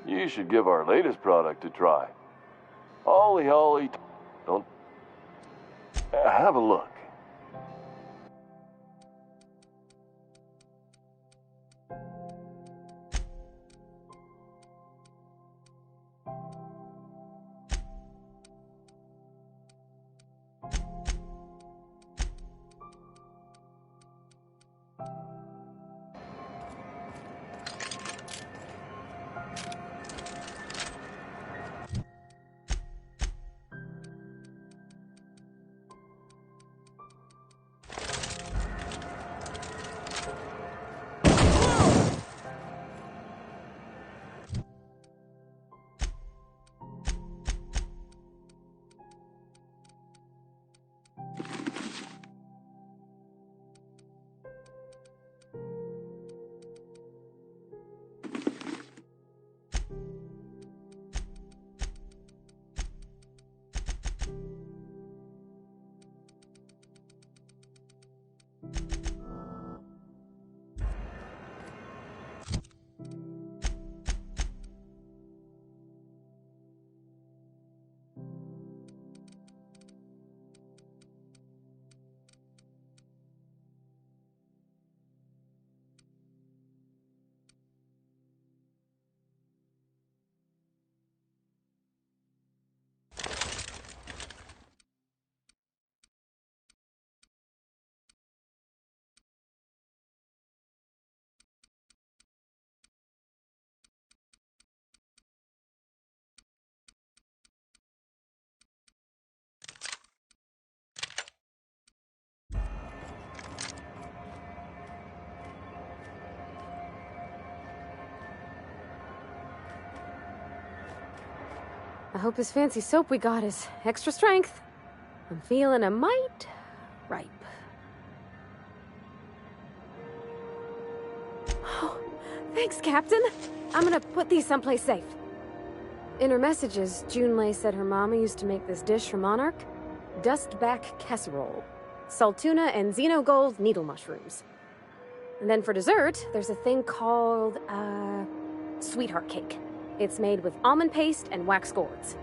You should give our latest product a try. Holly, Holly, don't... Have a look. I hope this fancy soap we got is extra strength. I'm feeling a mite ripe. Oh, thanks, Captain. I'm gonna put these someplace safe. In her messages, Junlei said her mama used to make this dish for Monarch. Dustback casserole. Salt tuna and xenogold needle mushrooms. And then for dessert, there's a thing called, sweetheart cake. It's made with almond paste and wax gourds.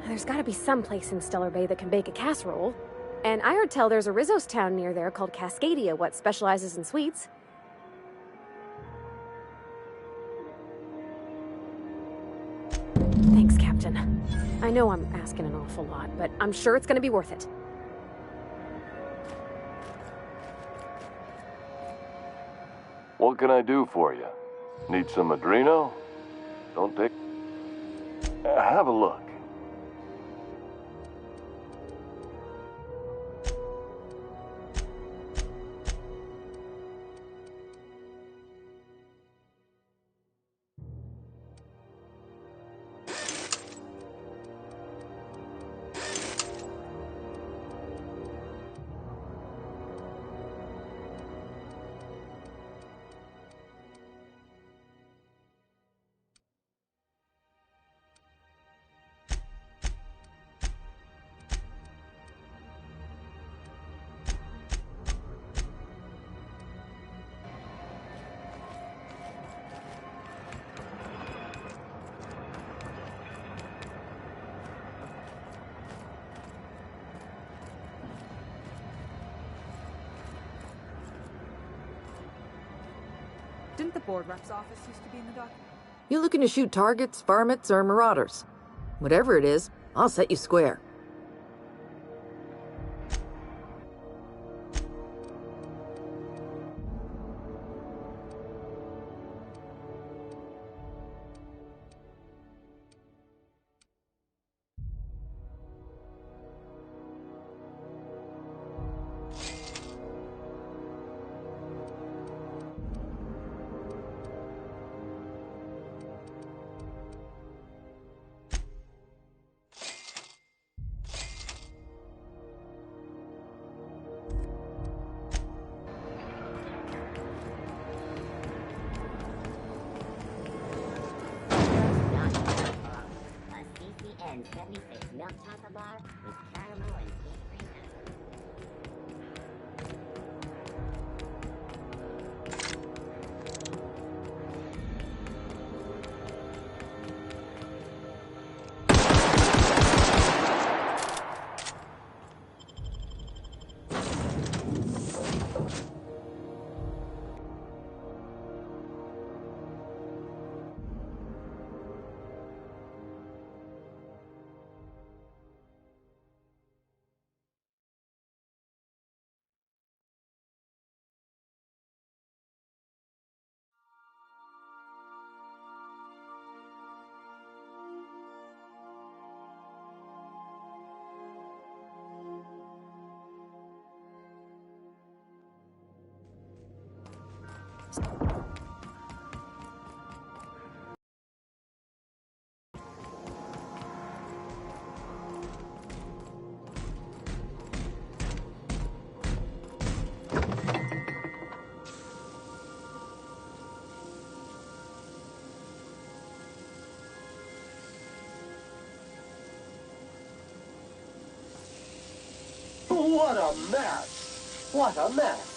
There's gotta be some place in Stellar Bay that can bake a casserole. And I heard tell there's a Rizzo's town near there called Cascadia what specializes in sweets. Thanks, Captain. I know I'm asking an awful lot, but I'm sure it's gonna be worth it. What can I do for you? Need some Adreno? Don't take... Have a look. Didn't the board rep's office used to be in the dock? You looking to shoot targets, varmints, or marauders? Whatever it is, I'll set you square. What a mess! What a mess!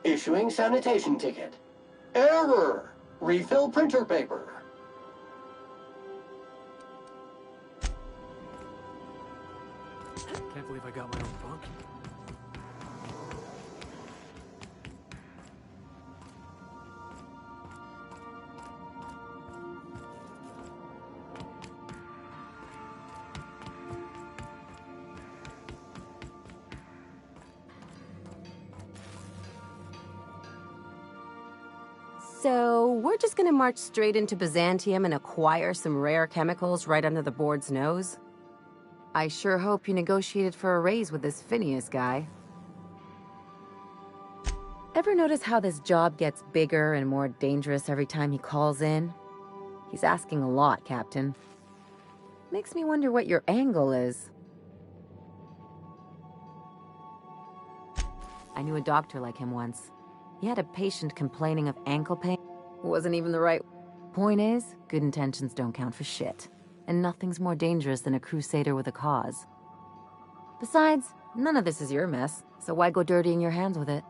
Issuing sanitation ticket. Error! Refill printer paper. Can't believe I got my own bunk. So, we're just gonna march straight into Byzantium and acquire some rare chemicals right under the board's nose? I sure hope you negotiated for a raise with this Phineas guy. Ever notice how this job gets bigger and more dangerous every time he calls in? He's asking a lot, Captain. Makes me wonder what your angle is. I knew a doctor like him once. He had a patient complaining of ankle pain. Wasn't even the right... Point is, good intentions don't count for shit. And nothing's more dangerous than a crusader with a cause. Besides, none of this is your mess, so why go dirtying your hands with it?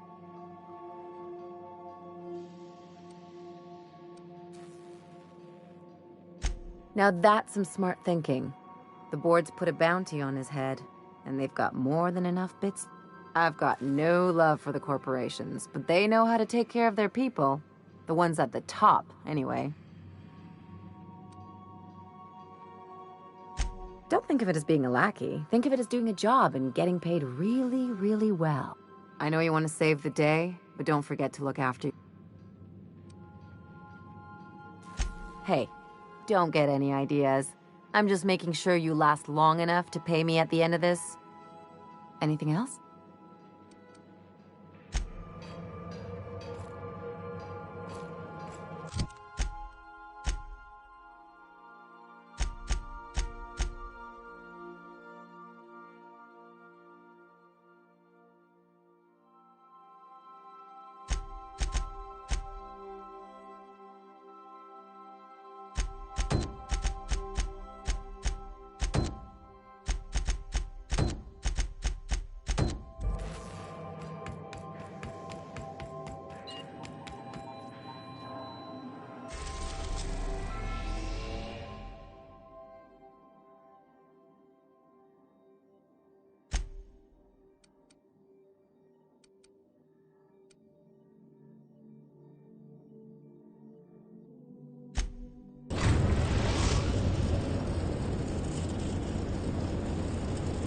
Now that's some smart thinking. The board's put a bounty on his head, and they've got more than enough bits. I've got no love for the corporations, but they know how to take care of their people. The ones at the top, anyway. Don't think of it as being a lackey. Think of it as doing a job and getting paid really, really well. I know you want to save the day, but don't forget to look after... Hey, don't get any ideas. I'm just making sure you last long enough to pay me at the end of this. Anything else?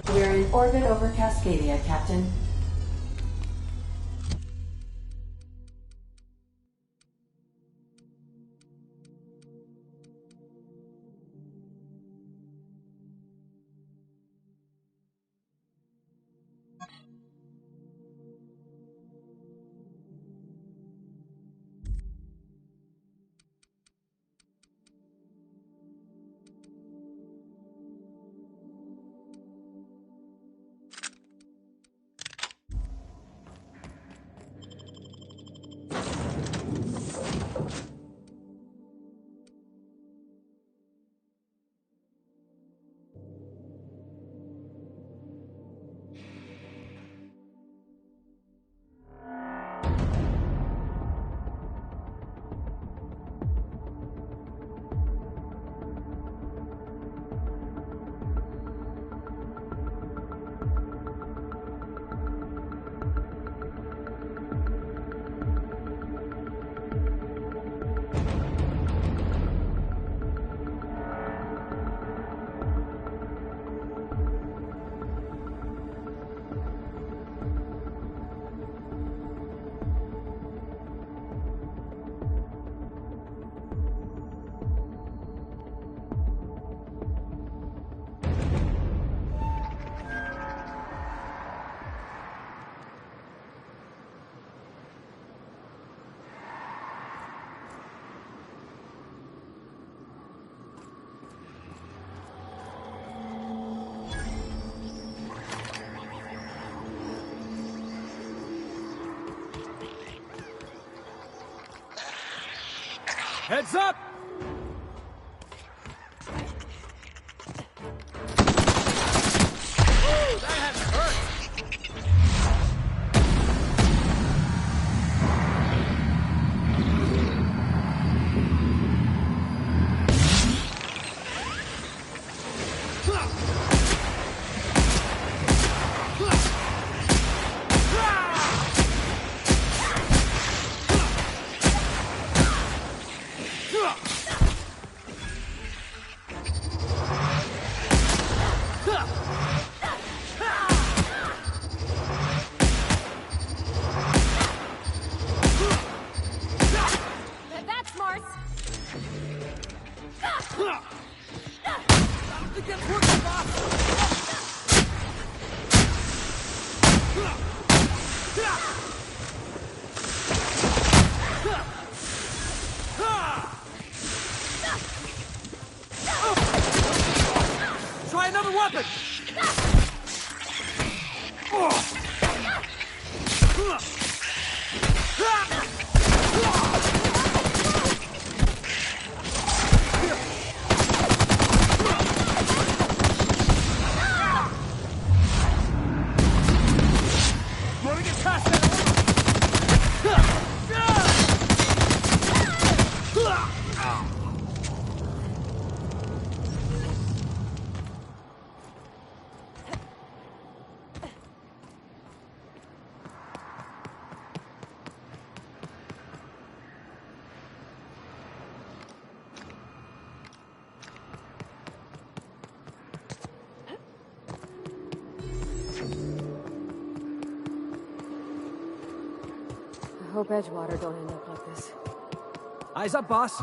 We're in orbit over Cascadia, Captain. Heads up! Try another weapon! Wanna get past that? I hope Edgewater don't end up like this. Eyes up, boss.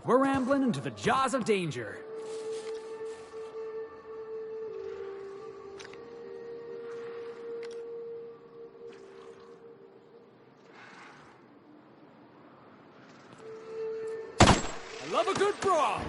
We're rambling into the jaws of danger. I love a good brawl!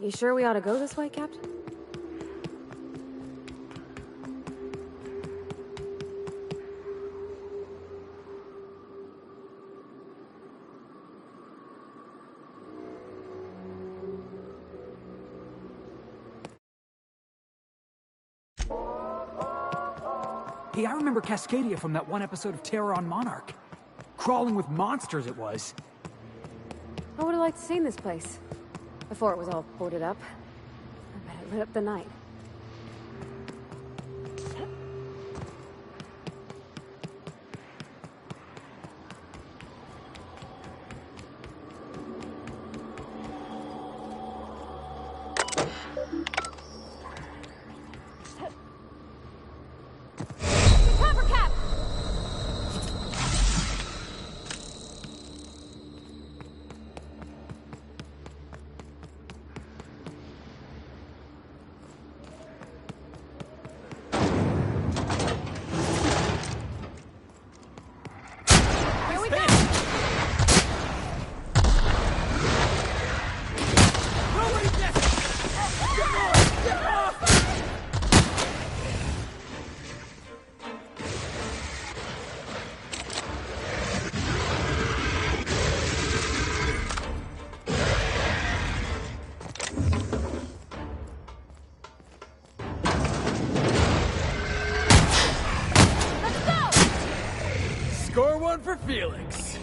You sure we ought to go this way, Captain? Hey, I remember Cascadia from that one episode of Terror on Monarch. Crawling with monsters it was. I would have liked to seen this place. Before it was all boarded up. I bet it lit up the night. Cover, Cap! Here we go! Nobody gets it! Get off! Get off! Let's go! Score one for Felix.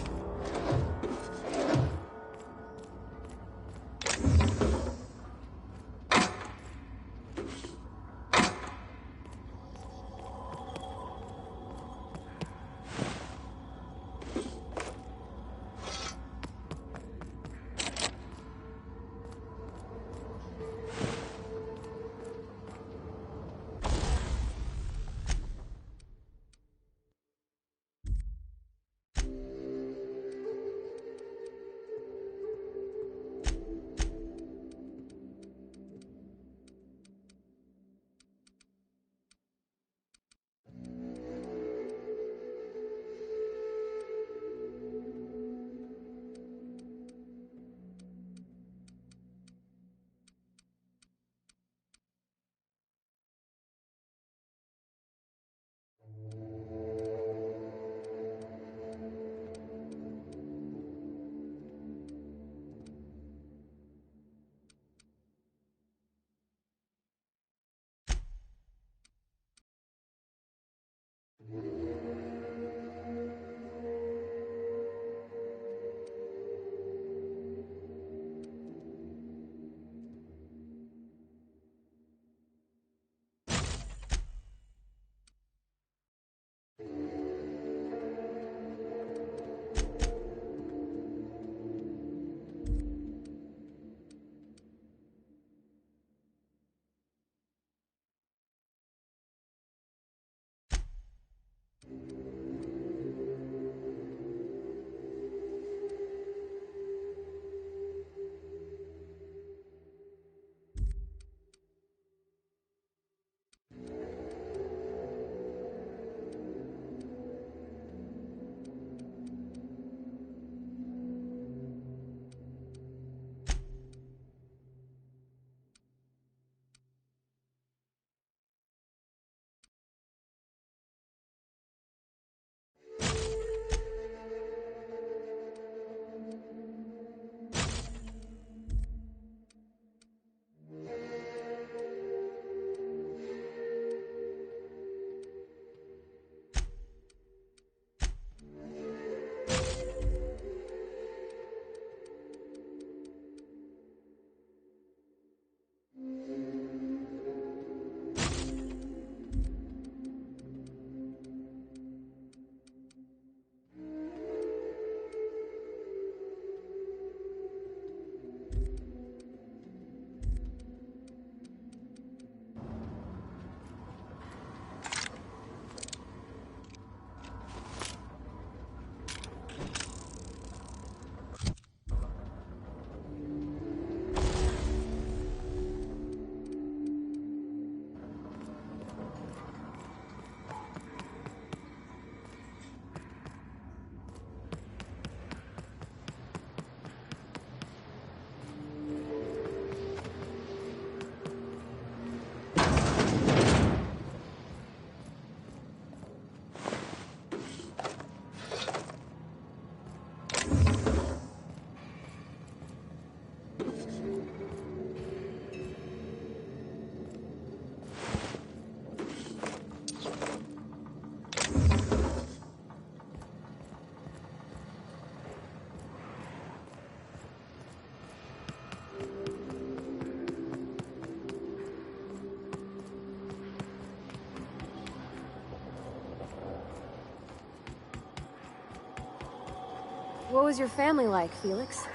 What was your family like, Felix?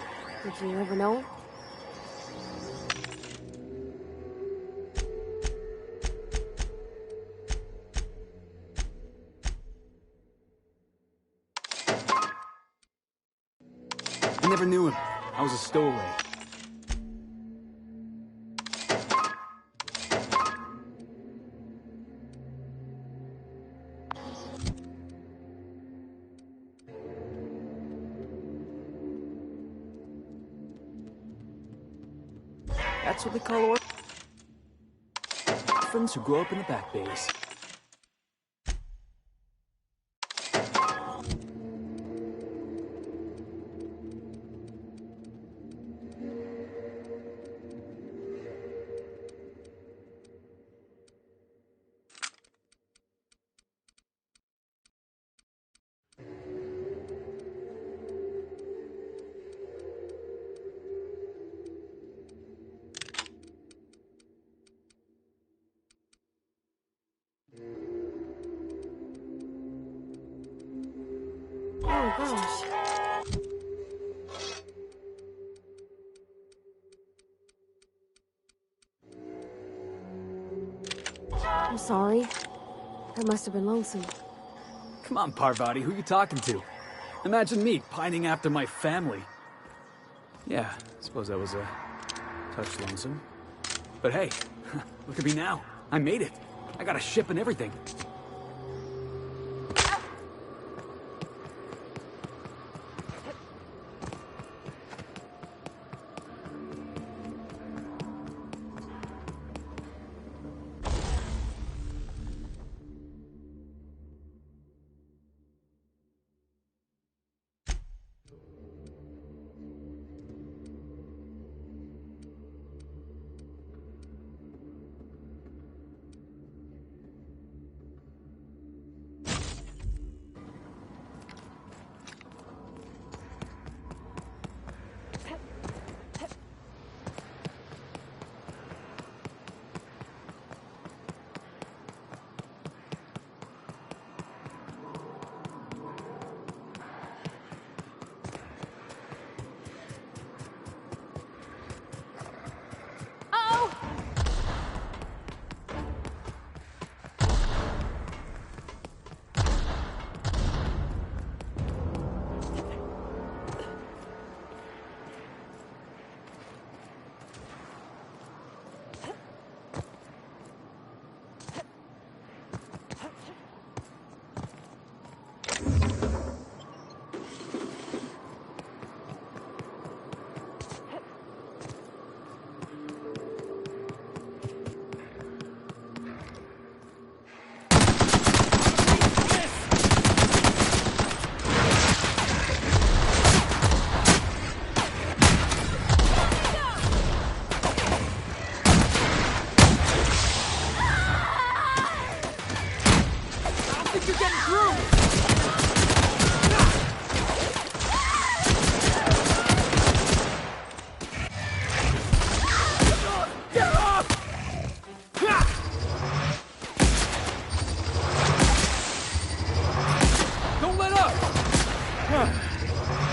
Did you ever know him? I never knew him. I was a stowaway. That's what they call orphans who grow up in the back bays. Oh gosh. I'm sorry. That must have been lonesome. Come on, Parvati, who you talking to? Imagine me pining after my family. Yeah, I suppose that was a touch lonesome. But hey, look at me now. I made it. I got a ship and everything.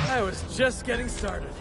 I was just getting started.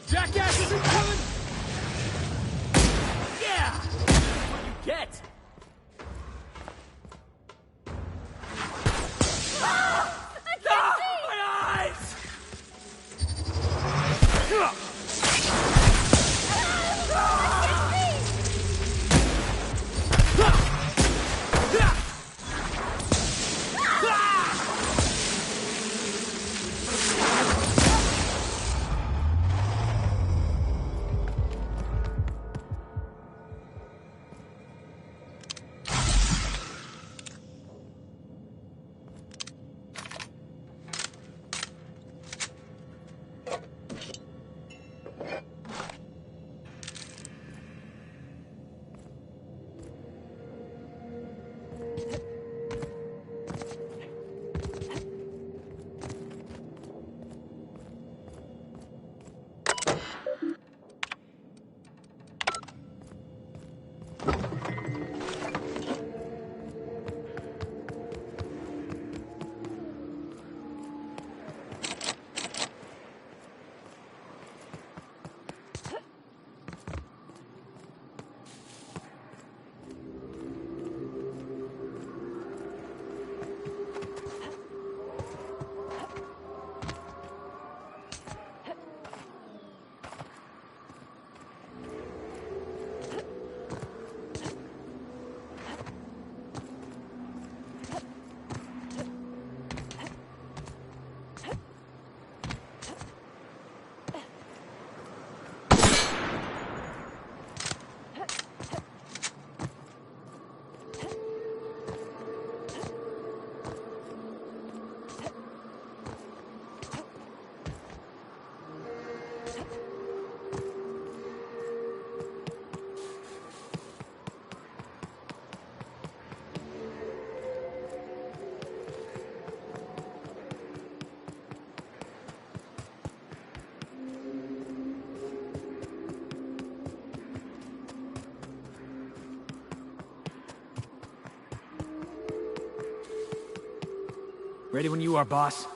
Jackass isn't coming! Yeah! That's what you get! My eyes! Ready when you are, boss.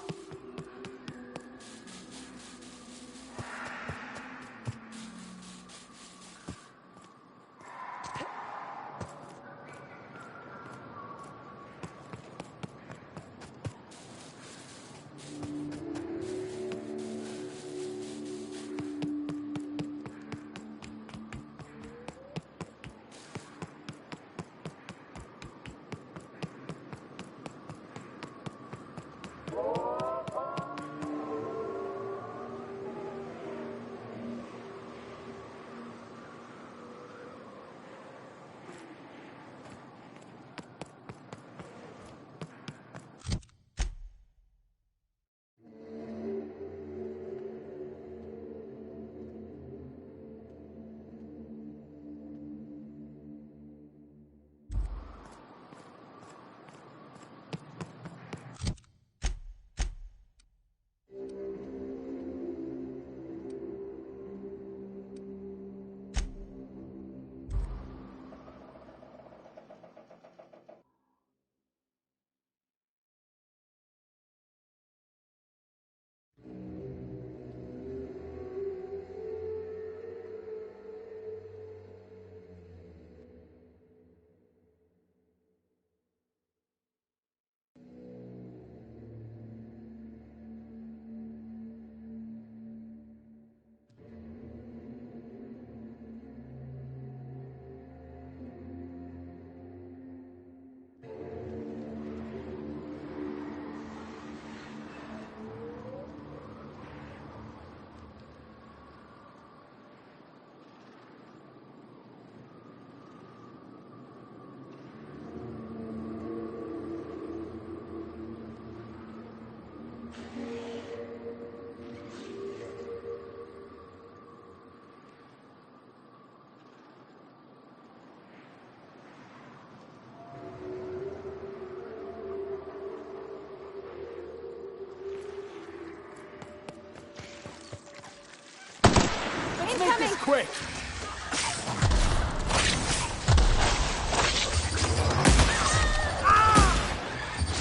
Make this quick!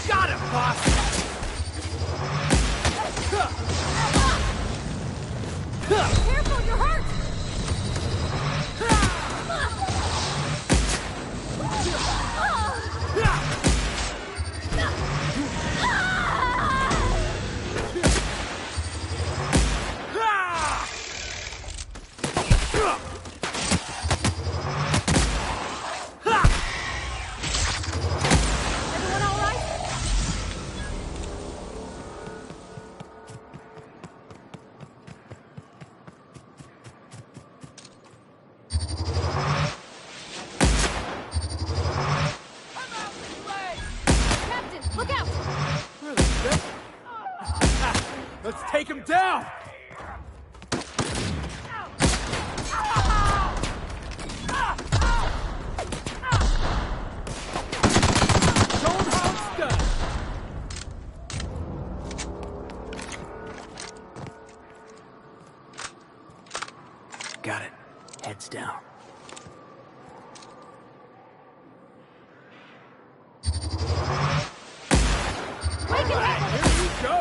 Got him, boss! Careful, you're hurt! Everyone all right? Captain, look out! Let's take him down! Show him how it's done! Got it. Heads down. Alright, here we go!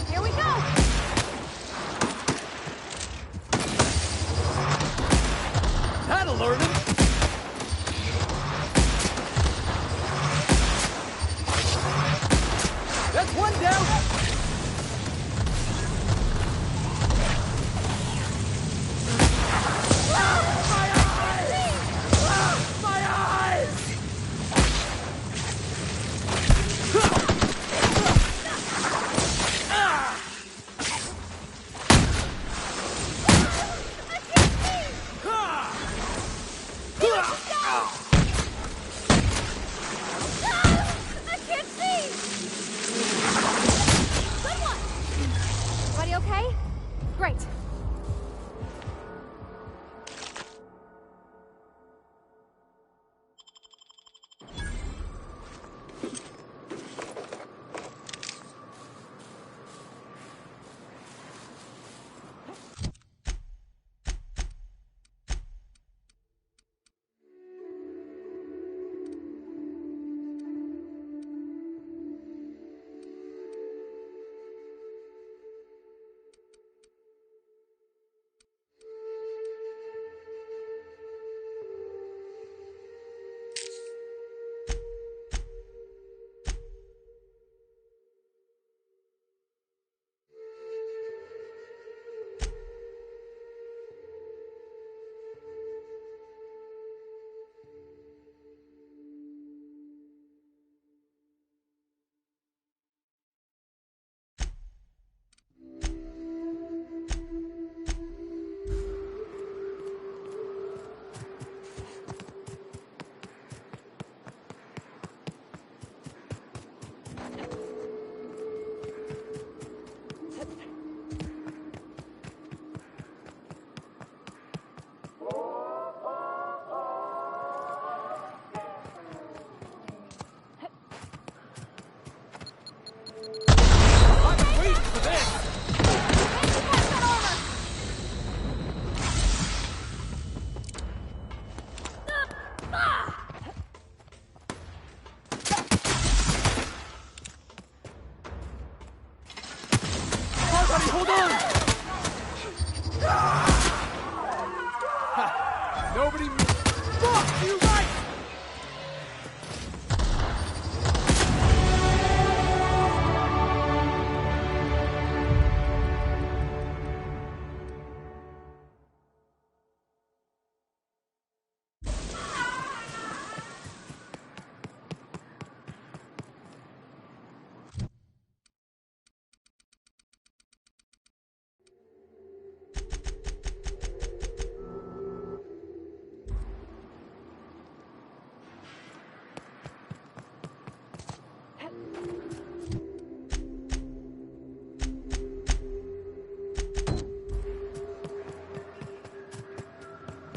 Here we go! That'll learn him! That's one down! Buddy, hold on! Nobody move. Fuck, you right!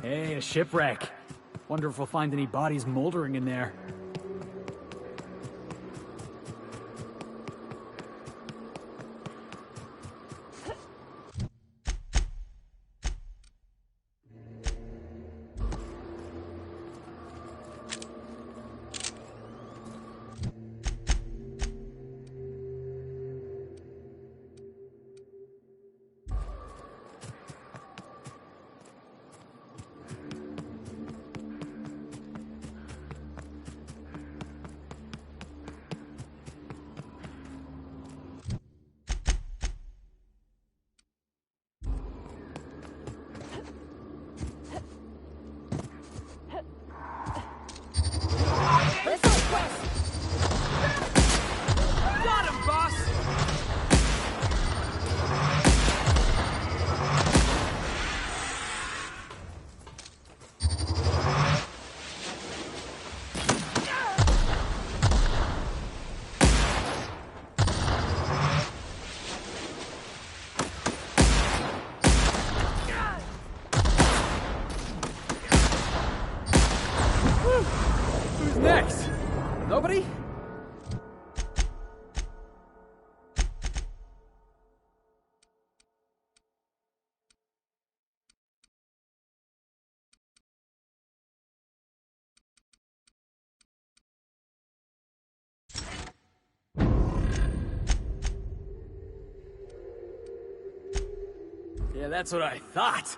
Hey, a shipwreck. Wonder if we'll find any bodies moldering in there. Got him, boss! Who's next? Nobody? Yeah, that's what I thought.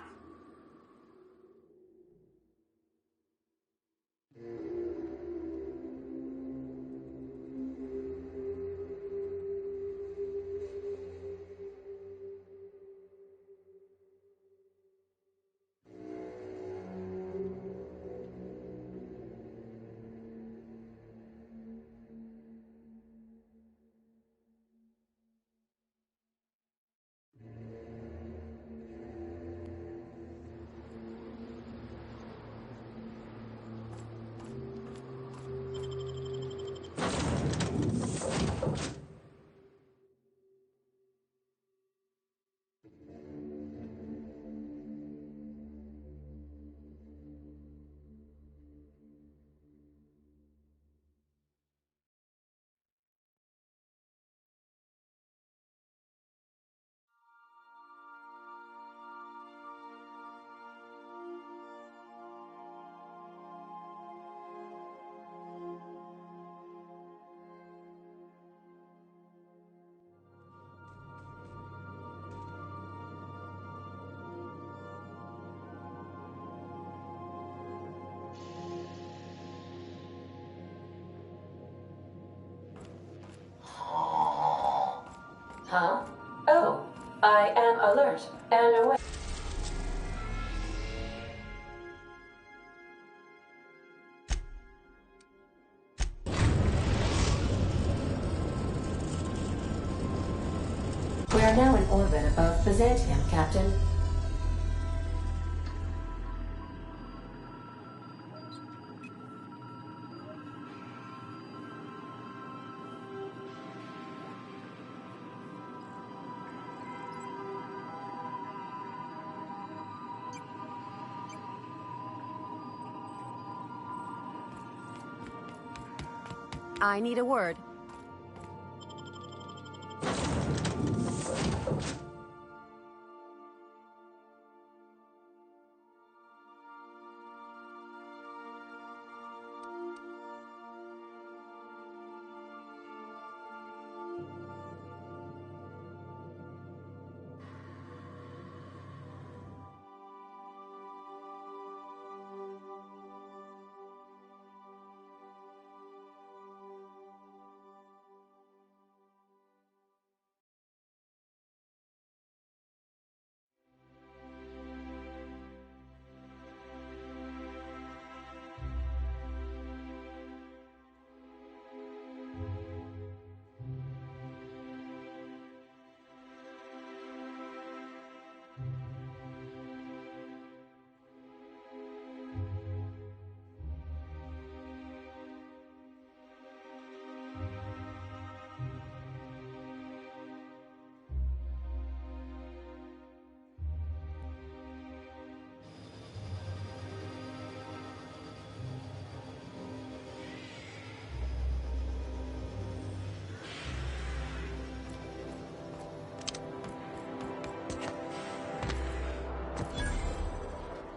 Huh? Oh, I am alert and aware. We are now in orbit above Byzantium, Captain. I need a word.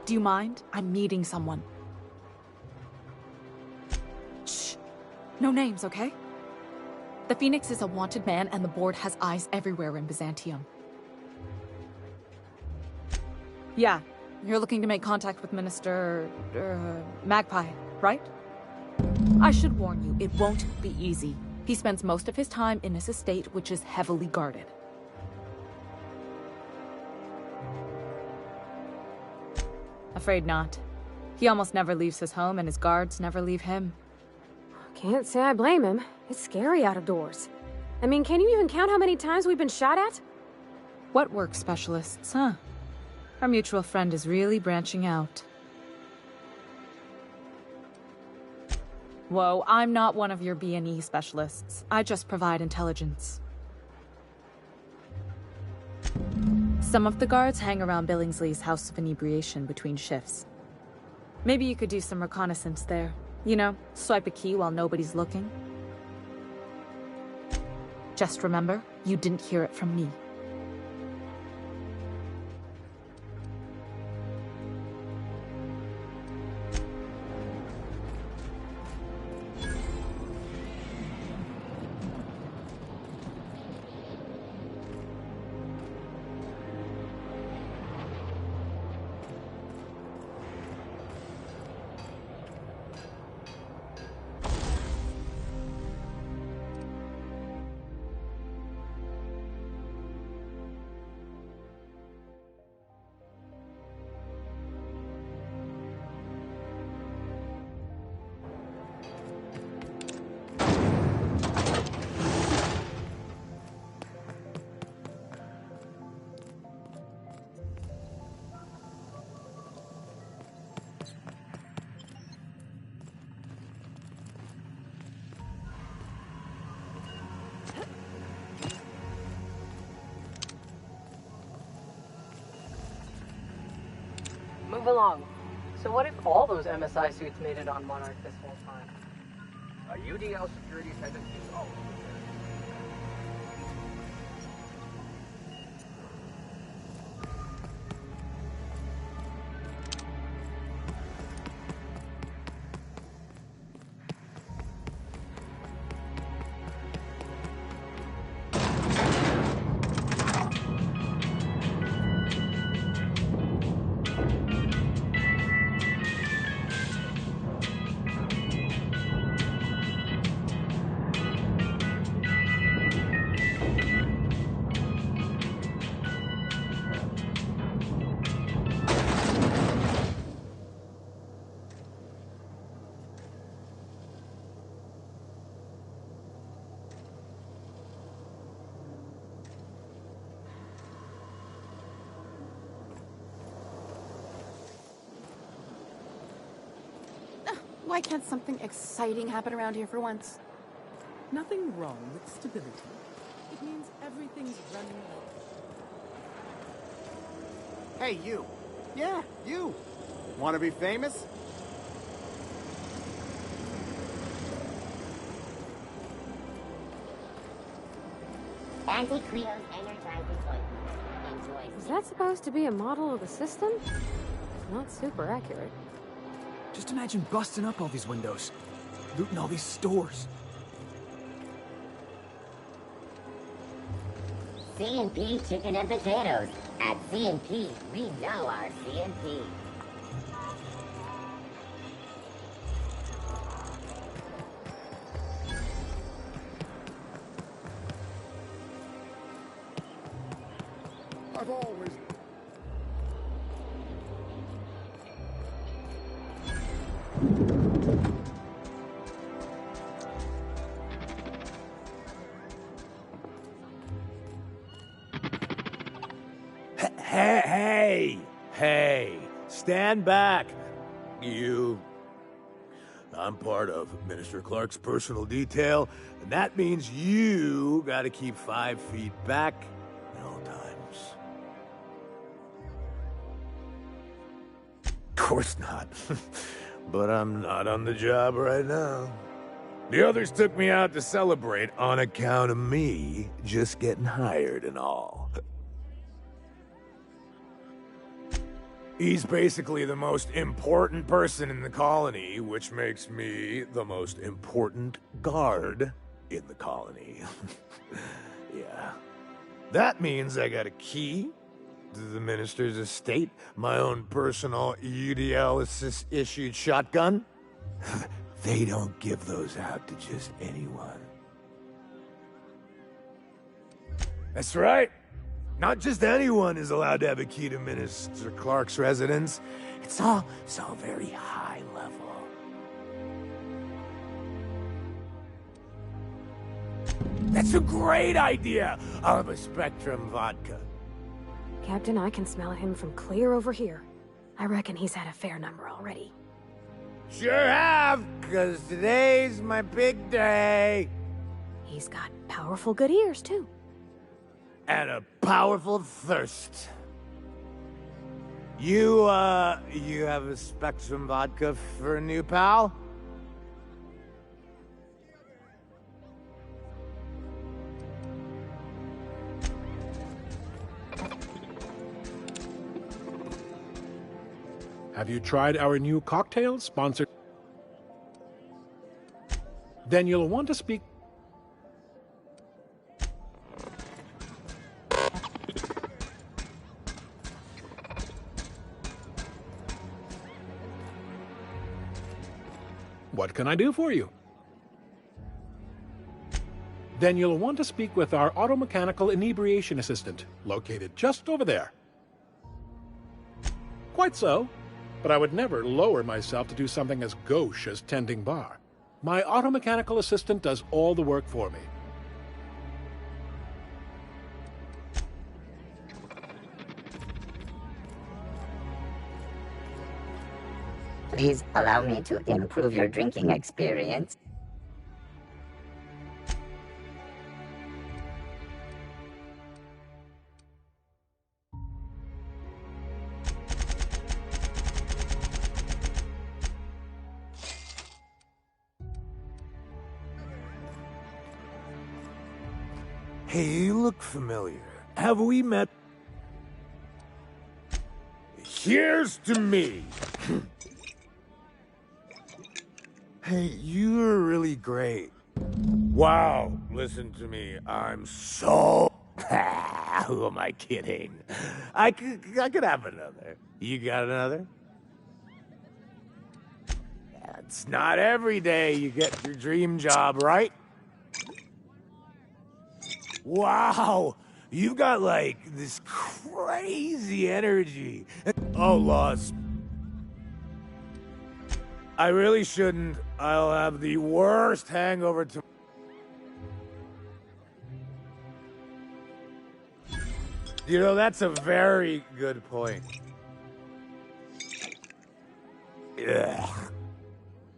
Do you mind? I'm meeting someone. Shh. No names, okay? The Phoenix is a wanted man, and the board has eyes everywhere in Byzantium. Yeah, you're looking to make contact with Minister... Magpie, right? I should warn you, it won't be easy. He spends most of his time in his estate, which is heavily guarded. Afraid not. He almost never leaves his home, and his guards never leave him. Can't say I blame him. It's scary out of doors. I mean, can you even count how many times we've been shot at? What work specialists, huh? Our mutual friend is really branching out. Whoa, I'm not one of your B&E specialists. I just provide intelligence. Some of the guards hang around Billingsley's House of Inebriation between shifts. Maybe you could do some reconnaissance there. You know, swipe a key while nobody's looking. Just remember, you didn't hear it from me. Move along. So what if all those MSI suits made it on Monarch this whole time? A UDL security attendant is always Why can't something exciting happen around here for once? Nothing wrong with stability. It means everything's running well. Hey, you. Yeah, you. Want to be famous? Anti-Creo's energizing ointment. Enjoy. Is that supposed to be a model of the system? Not super accurate. Just imagine busting up all these windows, looting all these stores. C&P chicken and potatoes. At C&P, we know our C&P. I've always... Hey, stand back, you. I'm part of Minister Clark's personal detail, and that means you gotta keep 5 feet back at all times. Of course not. But I'm not on the job right now. The others took me out to celebrate on account of me just getting hired and all. He's basically the most important person in the colony, which makes me the most important guard in the colony. Yeah. That means I got a key to the minister's estate, my own personal UDL-issued shotgun. They don't give those out to just anyone. That's right. Not just anyone is allowed to have a key to Minister Clark's residence. It's all very high level. That's a great idea! I'll have a Spectrum vodka. Captain, I can smell him from clear over here. I reckon he's had a fair number already. Sure have, 'cause today's my big day. He's got powerful good ears, too. And a powerful thirst. You have a Spectrum vodka for a new pal? Have you tried our new cocktail sponsored? Then you'll want to speak. What can I do for you? Then you'll want to speak with our automechanical inebriation assistant, located just over there. Quite so, but I would never lower myself to do something as gauche as tending bar. My automechanical assistant does all the work for me. Please allow me to improve your drinking experience. Hey, you look familiar. Have we met? Here's to me. Hey, you're really great. Wow, listen to me. I'm so... Who am I kidding? I could have another. You got another? It's not every day you get your dream job, right? Wow, you got like this crazy energy. Oh, lost. I really shouldn't. I'll have the worst hangover tomorrow. You know, that's a very good point. Ugh.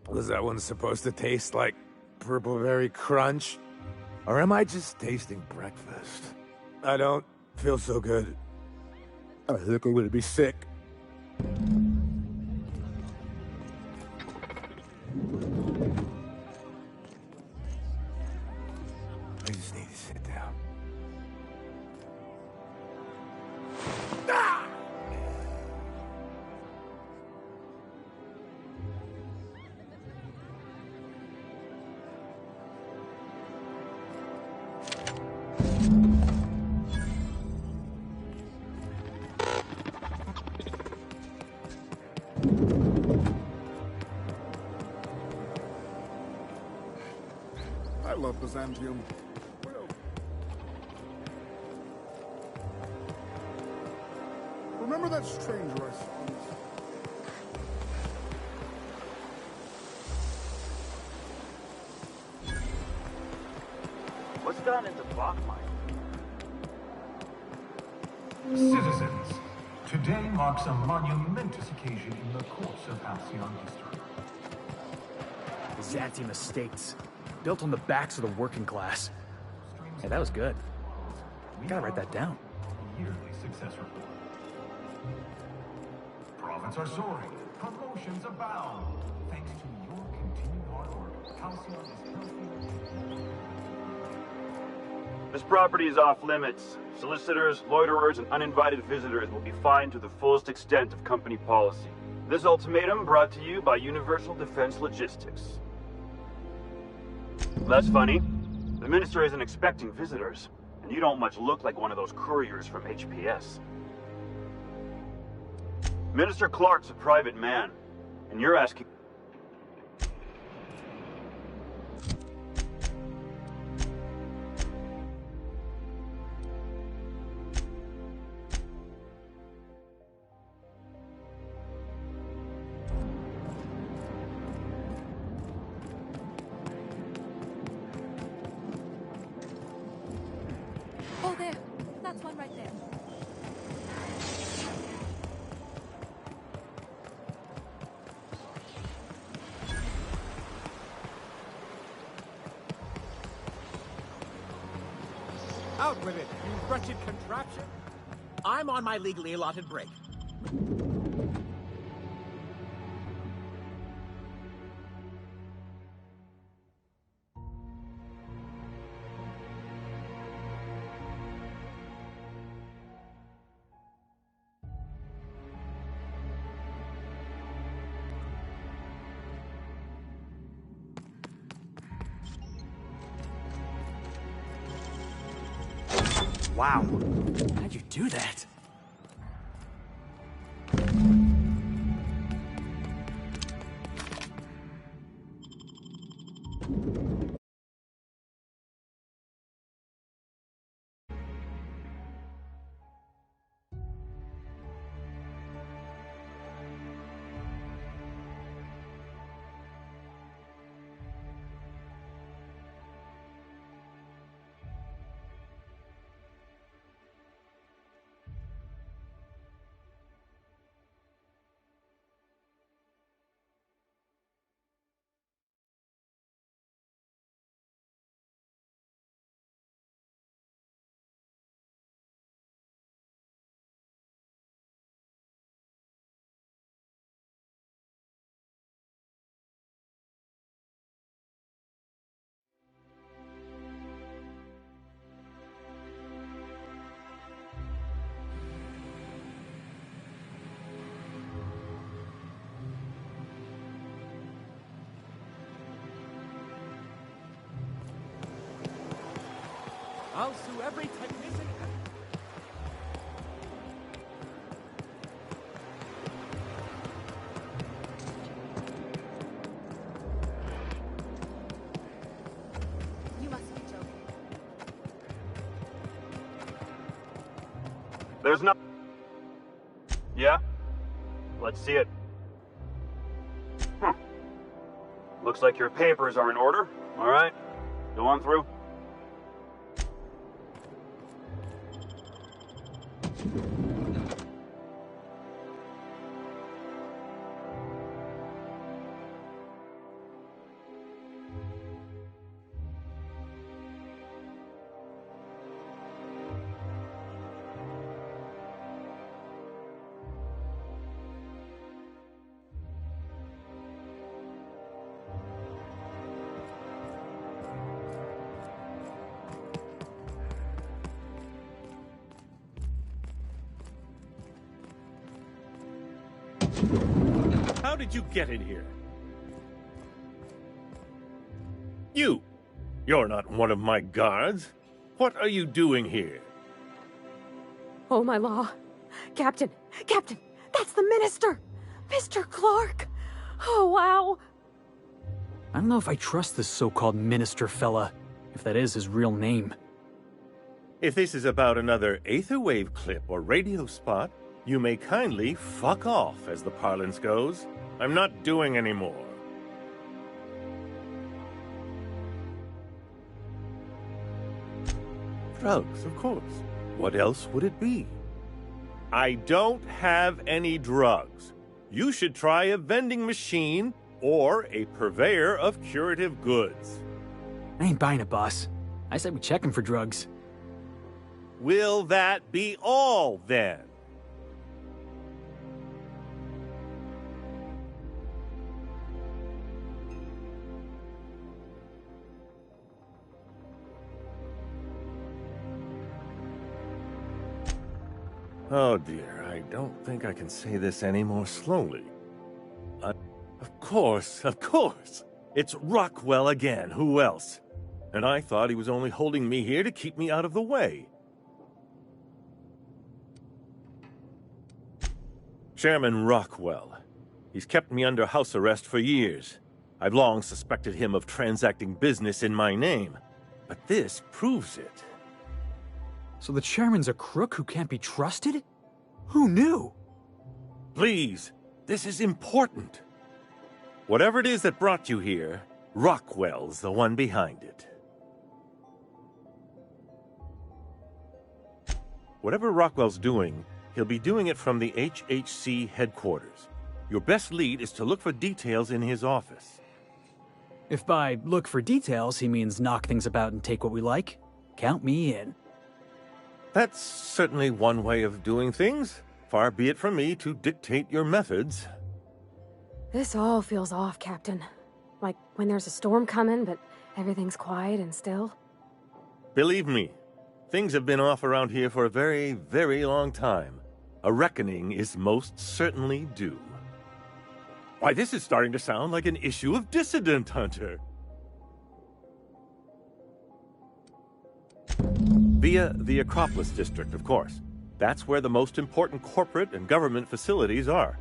Was that one supposed to taste like Purple Berry Crunch? Or am I just tasting breakfast? I don't feel so good. I think I'm gonna be sick. I just need to sit down. Ah! I love Byzantium. Remember that stranger I saw? What's gone into Bachmeier? Citizens, today marks a monumentous occasion in the course of Halcyon history. Byzantium estates, built on the backs of the working class. Hey, that was good. Gotta write that down. Yearly success report. Profits are soaring. Promotions abound. Thanks to your continued hard work, Halcyon is healthy. This property is off limits. Solicitors, loiterers, and uninvited visitors will be fined to the fullest extent of company policy. This ultimatum brought to you by Universal Defense Logistics. That's funny. The minister isn't expecting visitors, and you don't much look like one of those couriers from HPS. Minister Clark's a private man, and you're asking... Oh, there. That's one right there. Out with it, you wretched contraption! I'm on my legally allotted break. Wow. How'd you do that? I'll sue every technician. You must be joking. There's no... Yeah? Let's see it. Looks like your papers are in order. All right. Go on through. How did you get in here? You're not one of my guards. What are you doing here? Oh, my law. Captain! Captain! That's the minister! Mr. Clark! Oh, wow! I don't know if I trust this so-called minister fella, if that is his real name. If this is about another Aetherwave clip or radio spot, you may kindly fuck off, as the parlance goes. I'm not doing any more. Drugs, of course. What else would it be? I don't have any drugs. You should try a vending machine or a purveyor of curative goods. I ain't buying it, boss. I said we check him for drugs. Will that be all, then? Oh dear, I don't think I can say this any more slowly. Of course. It's Rockwell again, who else? And I thought he was only holding me here to keep me out of the way. Chairman Rockwell. He's kept me under house arrest for years. I've long suspected him of transacting business in my name, but this proves it. So the chairman's a crook who can't be trusted? Who knew? Please, this is important. Whatever it is that brought you here, Rockwell's the one behind it. Whatever Rockwell's doing, he'll be doing it from the HHC headquarters. Your best lead is to look for details in his office. If by look for details he means knock things about and take what we like, count me in. That's certainly one way of doing things. Far be it from me to dictate your methods. This all feels off, Captain. Like when there's a storm coming, but everything's quiet and still. Believe me, things have been off around here for a very, very long time. A reckoning is most certainly due. Why, this is starting to sound like an issue of Dissident Hunter. Via the Acropolis District, of course. That's where the most important corporate and government facilities are.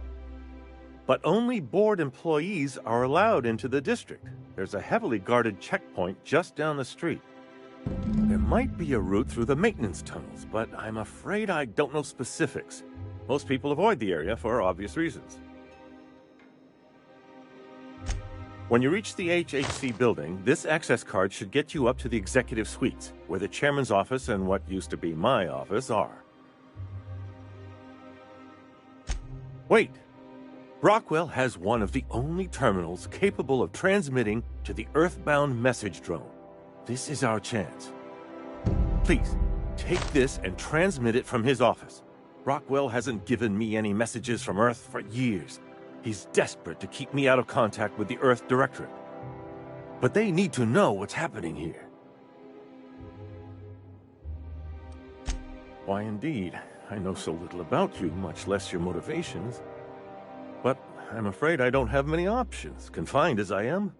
But only board employees are allowed into the district. There's a heavily guarded checkpoint just down the street. There might be a route through the maintenance tunnels, but I'm afraid I don't know specifics. Most people avoid the area for obvious reasons. When you reach the HHC building, this access card should get you up to the executive suites, where the chairman's office and what used to be my office are. Wait! Rockwell has one of the only terminals capable of transmitting to the Earthbound message drone. This is our chance. Please, take this and transmit it from his office. Rockwell hasn't given me any messages from Earth for years. He's desperate to keep me out of contact with the Earth Directorate. But they need to know what's happening here. Why, indeed. I know so little about you, much less your motivations. But I'm afraid I don't have many options, confined as I am.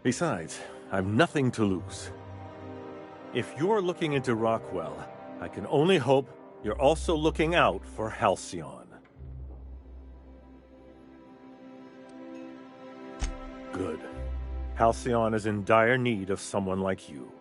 Besides, I've nothing to lose. If you're looking into Rockwell, I can only hope you're also looking out for Halcyon. Good. Halcyon is in dire need of someone like you.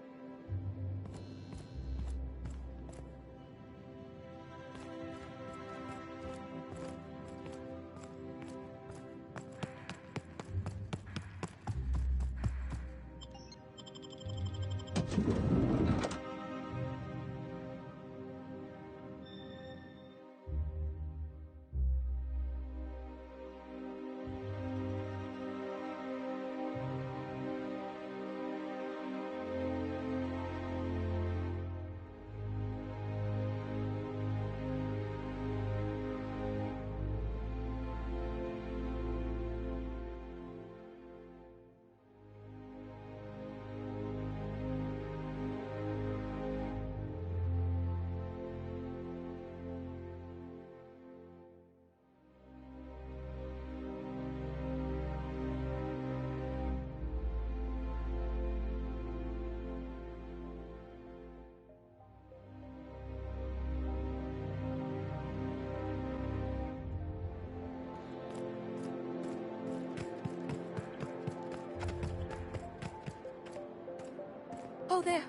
Oh, there.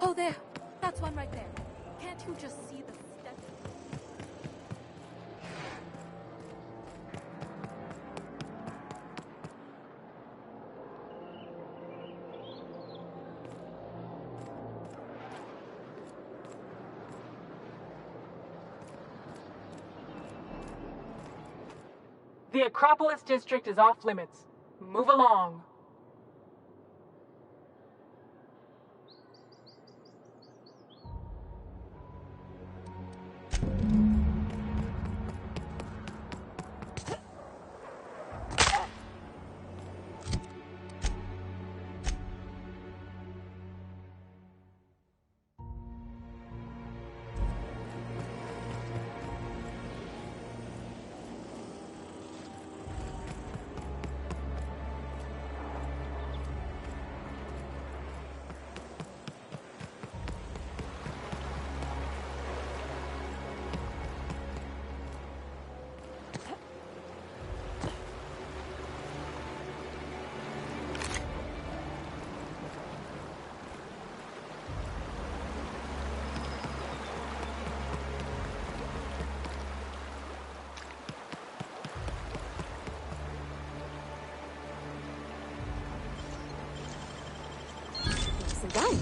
Oh, there. That's one right there. Can't you just see the step? The Acropolis District is off limits. Move along. gun.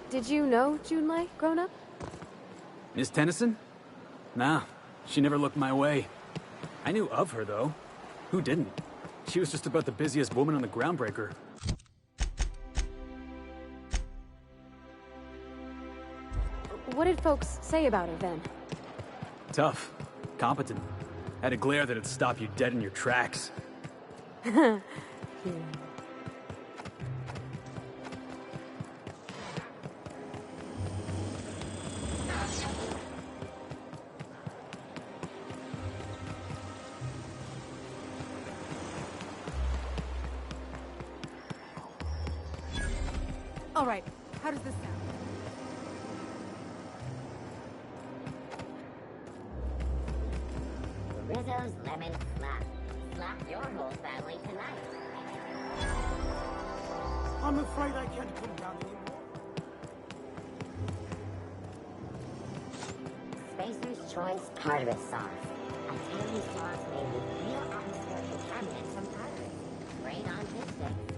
Did you know Junlei growing up? Miss Tennyson? Nah, she never looked my way. I knew of her, though. Who didn't? She was just about the busiest woman on the Groundbreaker. What did folks say about her then? Tough. Competent. Had a glare that'd stop you dead in your tracks. Yeah. All right, how does this sound? Rizzo's Lemon Slap. Slap your whole family tonight. I'm afraid I can't come down anymore. Spacer's Choice Tartarus Sauce. A tangy sauce made with real atmospheric contaminants from Tartarus. Great on fish sticks.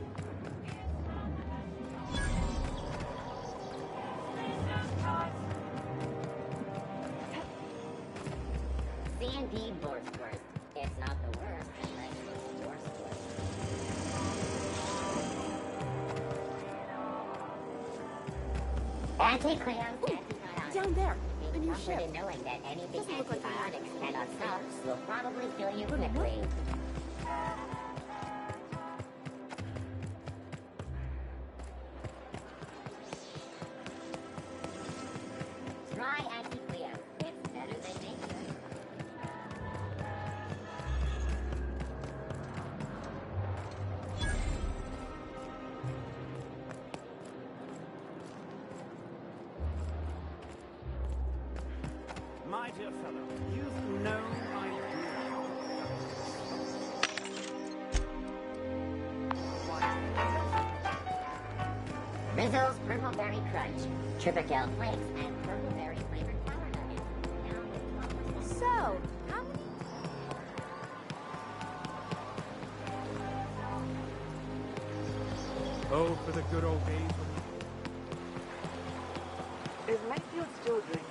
C&D Borsquist. It's not the worst, unless it's your sport. Antibiotics. Down there, in your Comfort ship. in knowing that anything Doesn't look like antibiotics cannot stop will probably kill you quickly. Try Anti-Cleo. It's better than nature. My dear fellow, you've no idea. Rizzo's Purple Berry Crunch, Tripical Flakes, and Purple Berry flavored sour nuggets. Now with So, how many... Oh, for the good old days. Is Mayfield still drinking?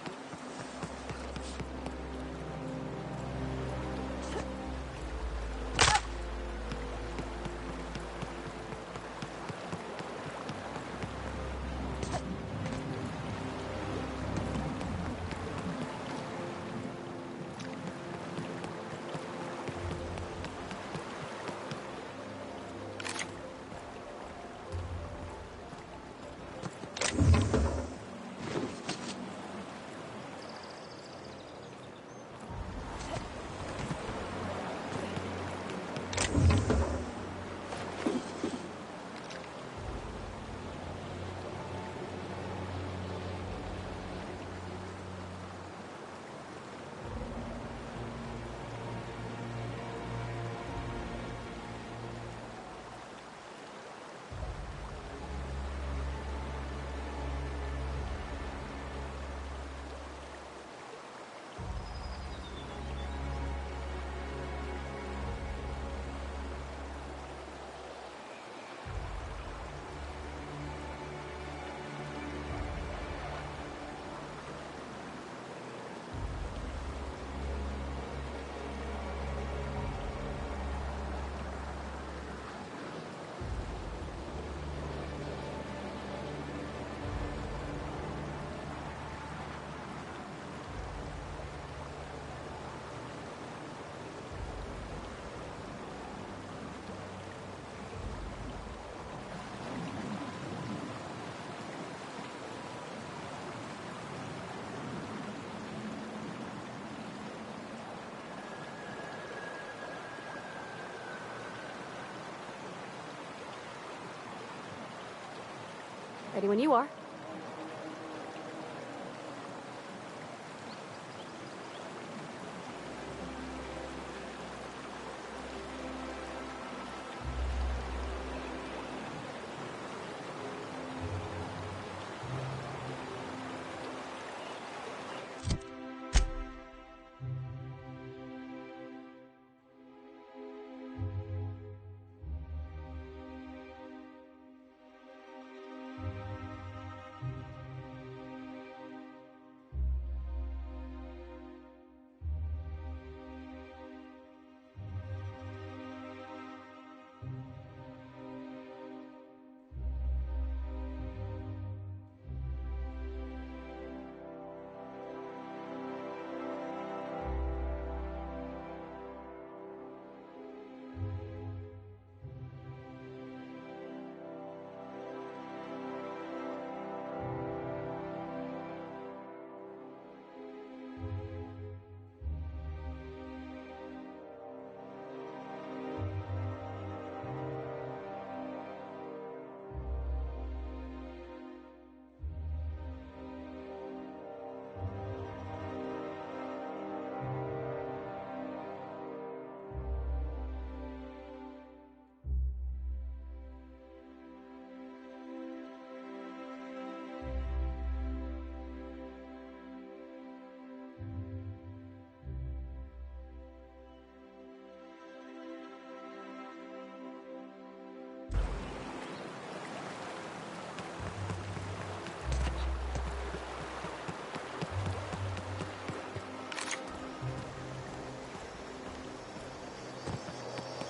Ready when you are.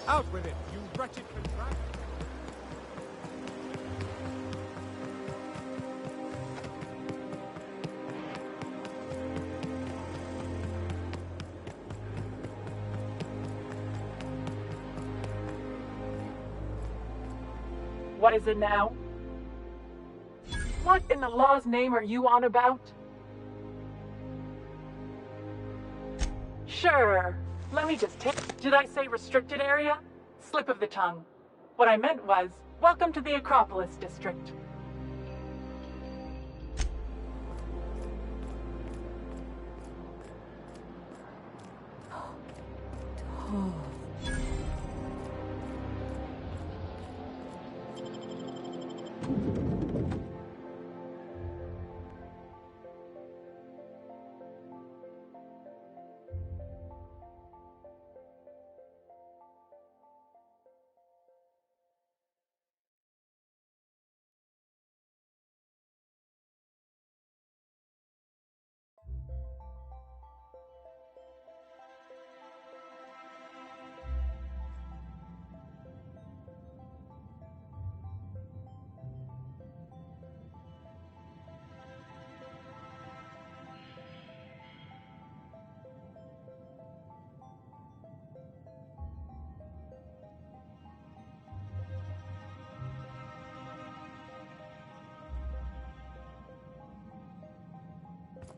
Out with it, you wretched contraption! What is it now? What in the law's name are you on about? Sure. Let me just take... Did I say restricted area? Slip of the tongue. What I meant was, welcome to the Acropolis District.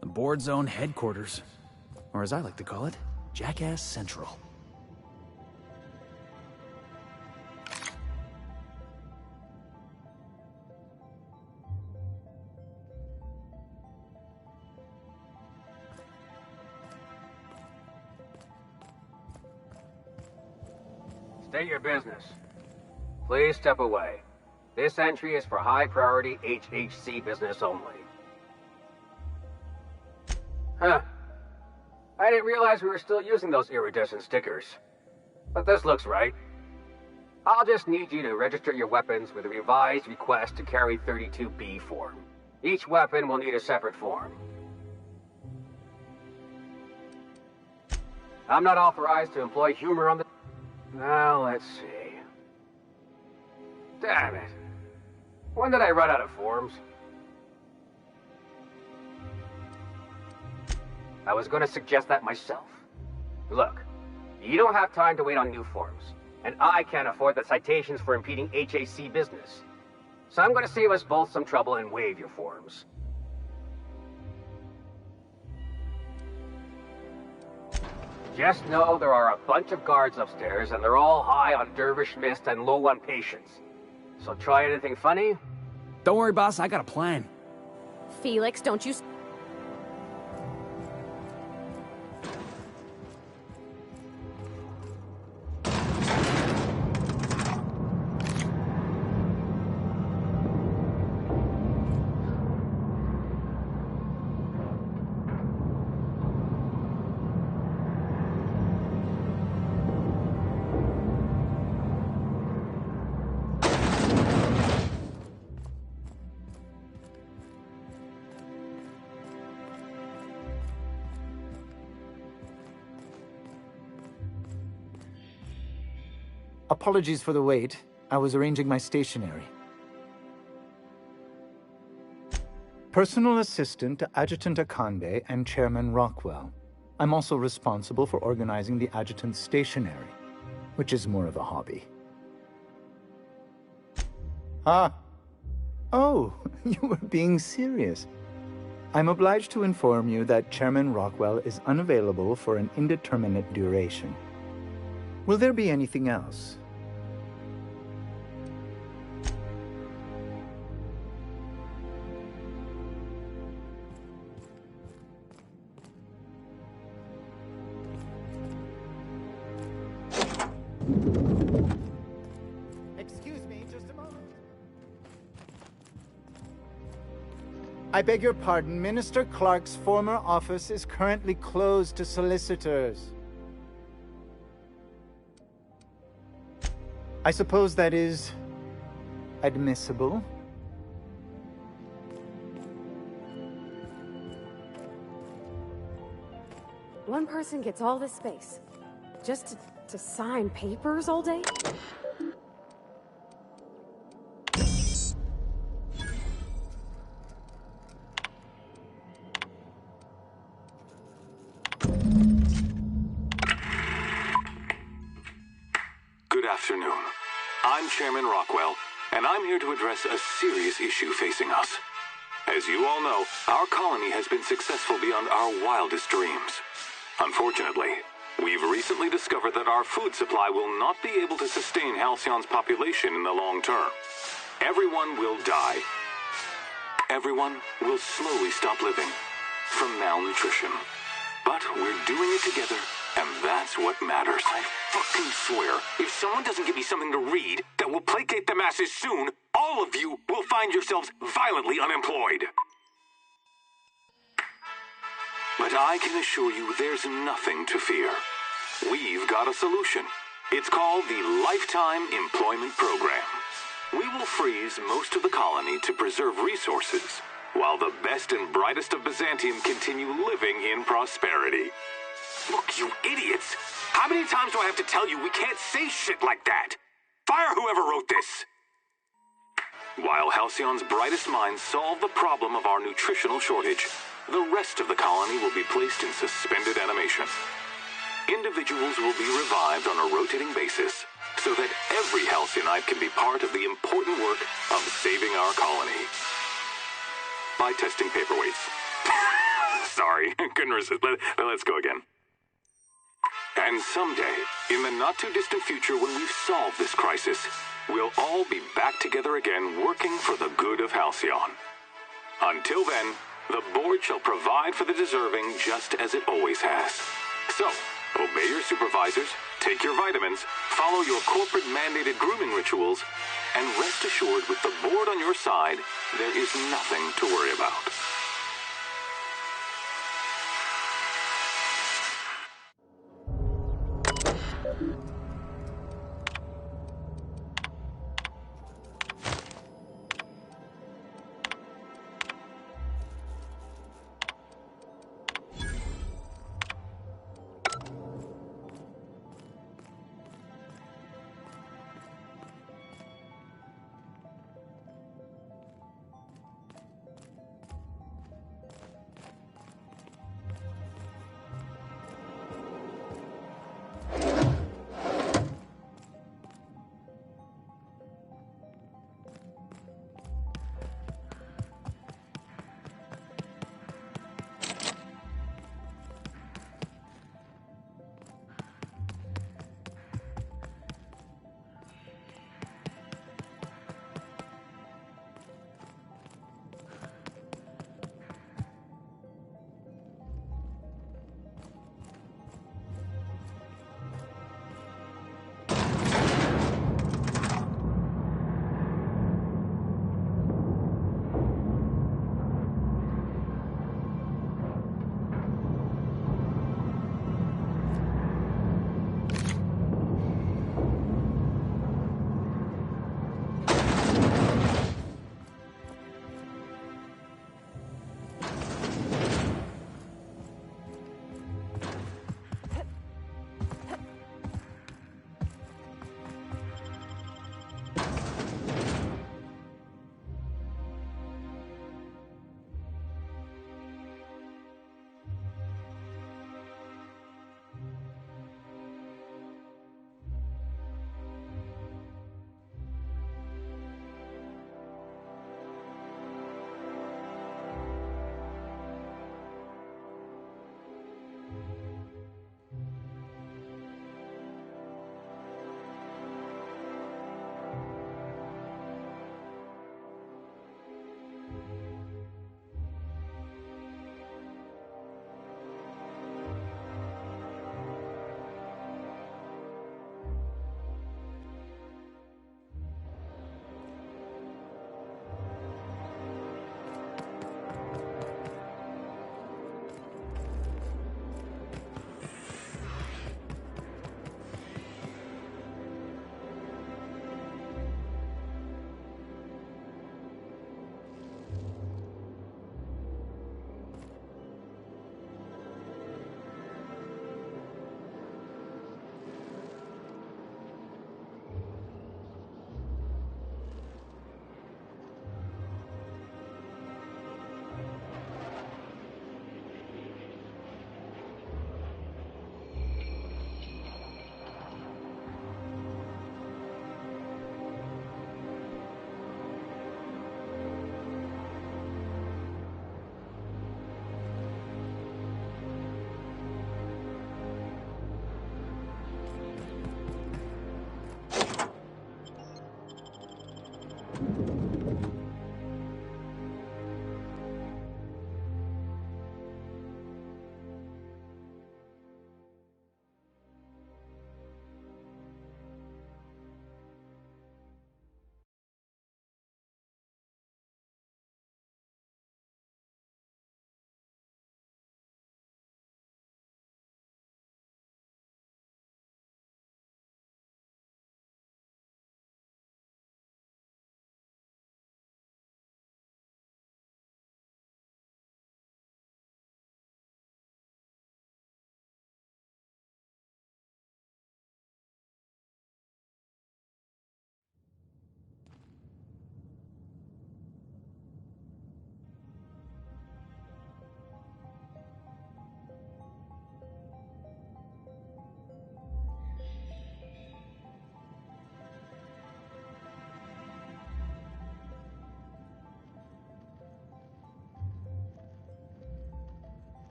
The board's own headquarters. Or as I like to call it, Jackass Central. State your business. Please step away. This entry is for high-priority HHC business only. Huh. I didn't realize we were still using those iridescent stickers. But this looks right. I'll just need you to register your weapons with a revised request to carry 32B form. Each weapon will need a separate form. I'm not authorized to employ humor on the... Now, let's see. Damn it. When did I run out of forms? I was going to suggest that myself. Look, you don't have time to wait on new forms, and I can't afford the citations for impeding HAC business. So I'm going to save us both some trouble and waive your forms. Just know there are a bunch of guards upstairs, and they're all high on Dervish Mist and low on patience. So try anything funny? Don't worry, boss, I got a plan. Felix, don't you... Apologies for the wait. I was arranging my stationery. Personal assistant to Adjutant Akande and Chairman Rockwell. I'm also responsible for organizing the adjutant's stationery, which is more of a hobby. Ah. Oh, you were being serious. I'm obliged to inform you that Chairman Rockwell is unavailable for an indeterminate duration. Will there be anything else? Excuse me, just a moment. I beg your pardon. Minister Clark's former office is currently closed to solicitors. I suppose that is admissible. One person gets all this space. Just to sign papers all day? Good afternoon. I'm Chairman Rockwell, and I'm here to address a serious issue facing us. As you all know, our colony has been successful beyond our wildest dreams. Unfortunately, we've recently discovered that our food supply will not be able to sustain Halcyon's population in the long term. Everyone will die. Everyone will slowly stop living from malnutrition. But we're doing it together, and that's what matters. I fucking swear, if someone doesn't give me something to read that will placate the masses soon, all of you will find yourselves violently unemployed. But I can assure you there's nothing to fear. We've got a solution. It's called the Lifetime Employment Program. We will freeze most of the colony to preserve resources, while the best and brightest of Byzantium continue living in prosperity. Look, you idiots! How many times do I have to tell you we can't say shit like that? Fire whoever wrote this! While Halcyon's brightest minds solve the problem of our nutritional shortage, the rest of the colony will be placed in suspended animation. Individuals will be revived on a rotating basis, so that every Halcyon can be part of the important work of saving our colony. By testing paperweights. Sorry, couldn't resist. Let's go again. And someday, in the not-too-distant future when we've solved this crisis, we'll all be back together again working for the good of Halcyon. Until then, the board shall provide for the deserving just as it always has. So, obey your supervisors, take your vitamins, follow your corporate-mandated grooming rituals, and rest assured with the board on your side, there is nothing to worry about.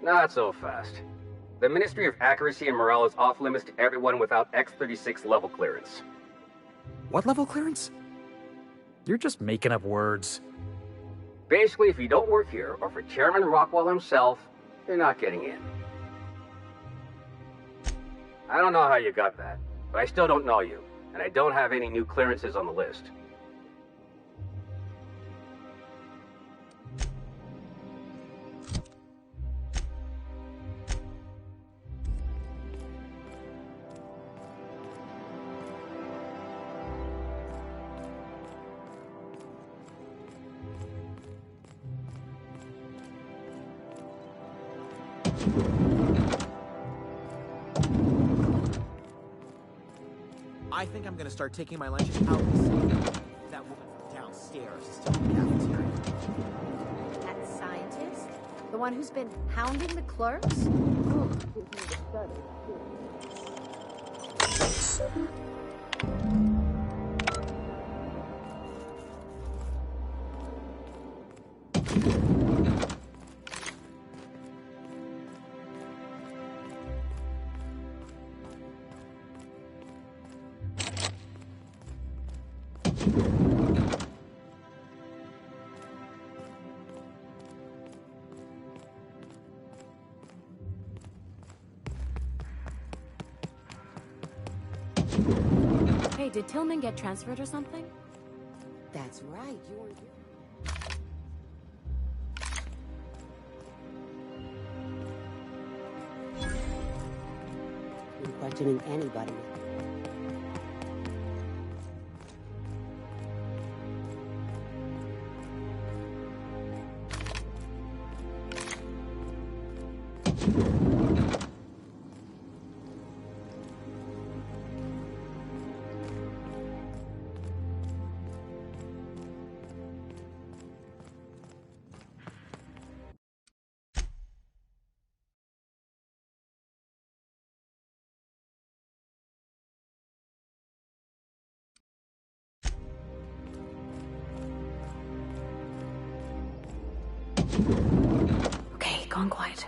Not so fast. The Ministry of Accuracy and Morale is off limits to everyone without X-36 level clearance. What level clearance? You're just making up words. Basically, if you don't work here, or for Chairman Rockwell himself, you're not getting in. I don't know how you got that, but I still don't know you, and I don't have any new clearances on the list. I think I'm gonna start taking my lunches out the safe. That woman from downstairs is still in the cafeteria. That scientist? The one who's been hounding the clerks? Hey, did Tillman get transferred or something? That's right, you were here. Been questioning anybody. Okay, gone quiet.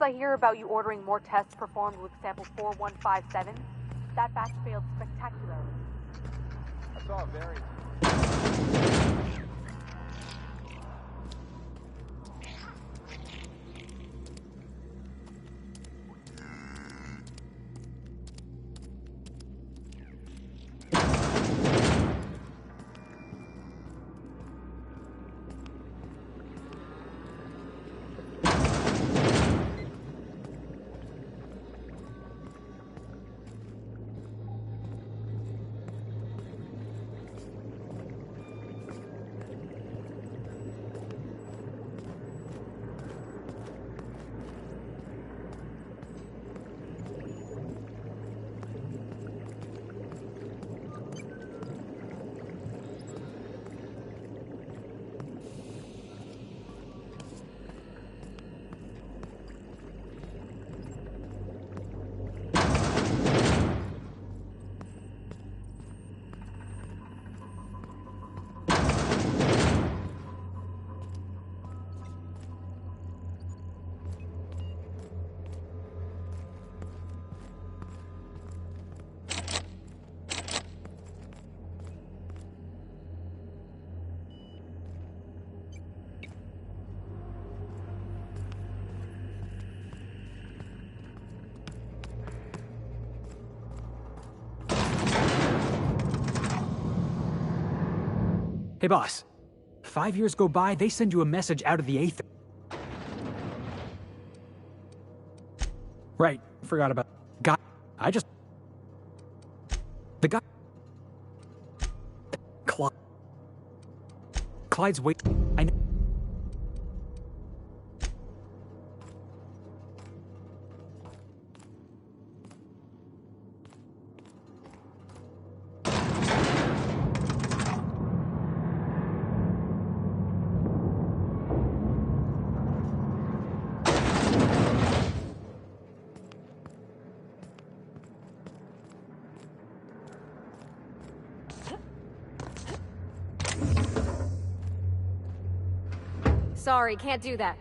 I hear about you ordering more tests performed with sample 4157? That batch failed spectacularly. I saw a variant. Hey, boss. 5 years go by, they send you a message out of the Aether. Right, forgot about... Guy... I just... The guy... Clyde's wait... I know... Sorry, can't do that.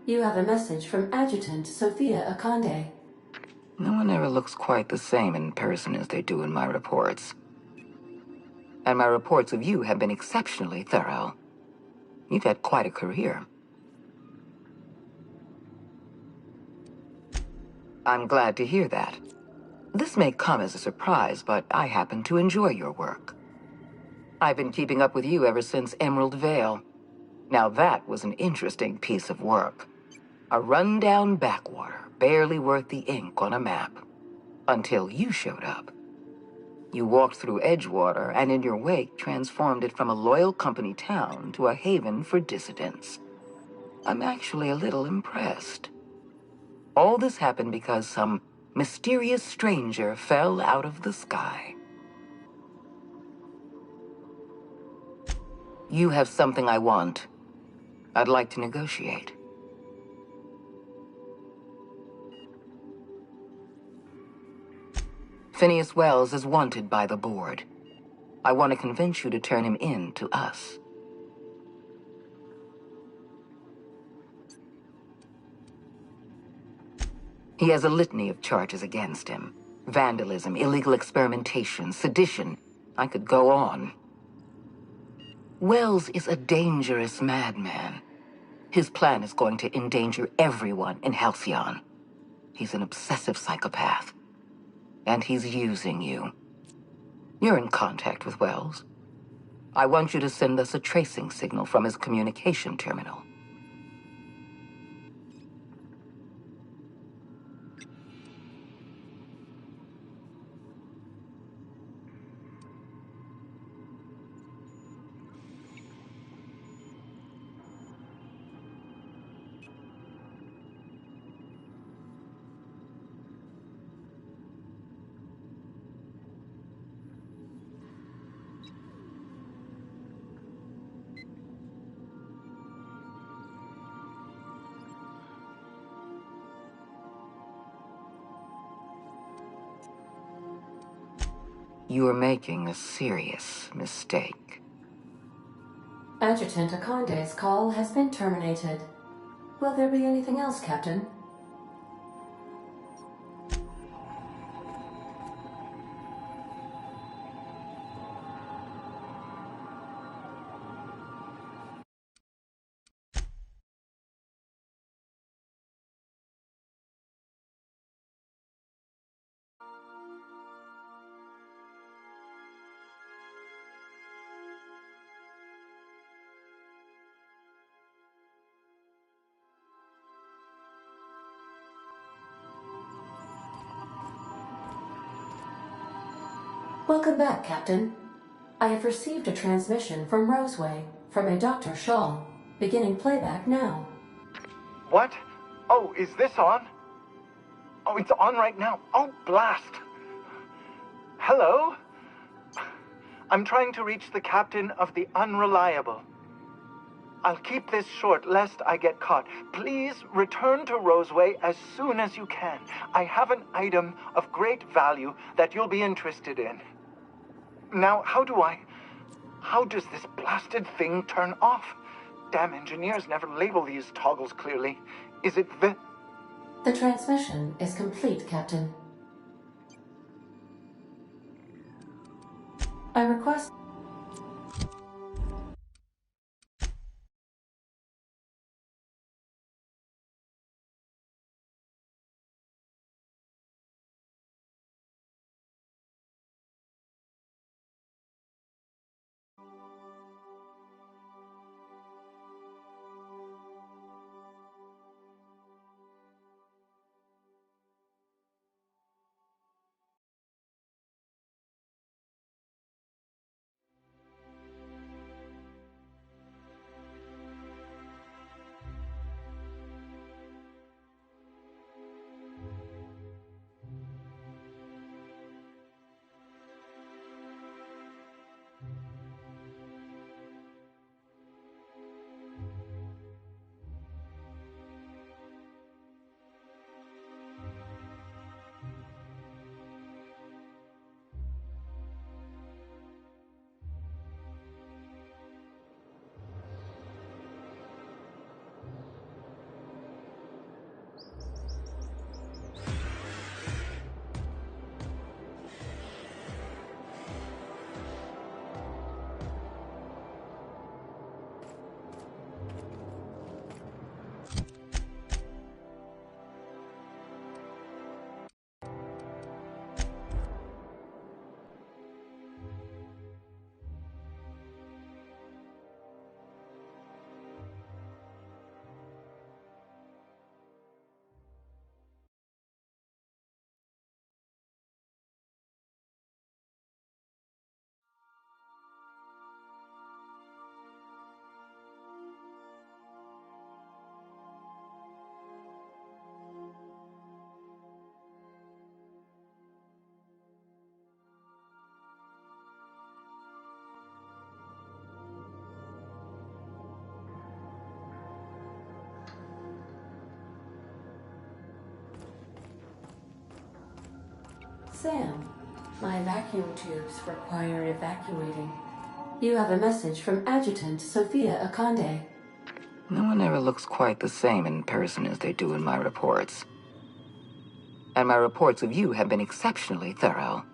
You have a message from Adjutant Sophia Akande. No one ever looks quite the same in person as they do in my reports. And my reports of you have been exceptionally thorough. You've had quite a career. I'm glad to hear that. This may come as a surprise, but I happen to enjoy your work. I've been keeping up with you ever since Emerald Vale. Now that was an interesting piece of work. A rundown backwater, barely worth the ink on a map. Until you showed up. You walked through Edgewater and in your wake transformed it from a loyal company town to a haven for dissidents. I'm actually a little impressed. All this happened because some mysterious stranger fell out of the sky. You have something I want. I'd like to negotiate. Phineas Wells is wanted by the board. I want to convince you to turn him in to us. He has a litany of charges against him. Vandalism, illegal experimentation, sedition. I could go on. Wells is a dangerous madman. His plan is going to endanger everyone in Halcyon. He's an obsessive psychopath. And he's using you. You're in contact with Wells. I want you to send us a tracing signal from his communication terminal. You are making a serious mistake. Adjutant Akande's call has been terminated. Will there be anything else, Captain? Welcome back, Captain. I have received a transmission from Roseway, from a Dr. Shaw. Beginning playback now. What? Oh, is this on? Oh, it's on right now. Oh, blast. Hello? I'm trying to reach the captain of the Unreliable. I'll keep this short lest I get caught. Please return to Roseway as soon as you can. I have an item of great value that you'll be interested in. Now, how does this blasted thing turn off? Damn engineers never label these toggles clearly. Is it the... The transmission is complete, Captain. I request... Sam, my vacuum tubes require evacuating. You have a message from Adjutant Sophia Akande. No one ever looks quite the same in person as they do in my reports. And my reports of you have been exceptionally thorough.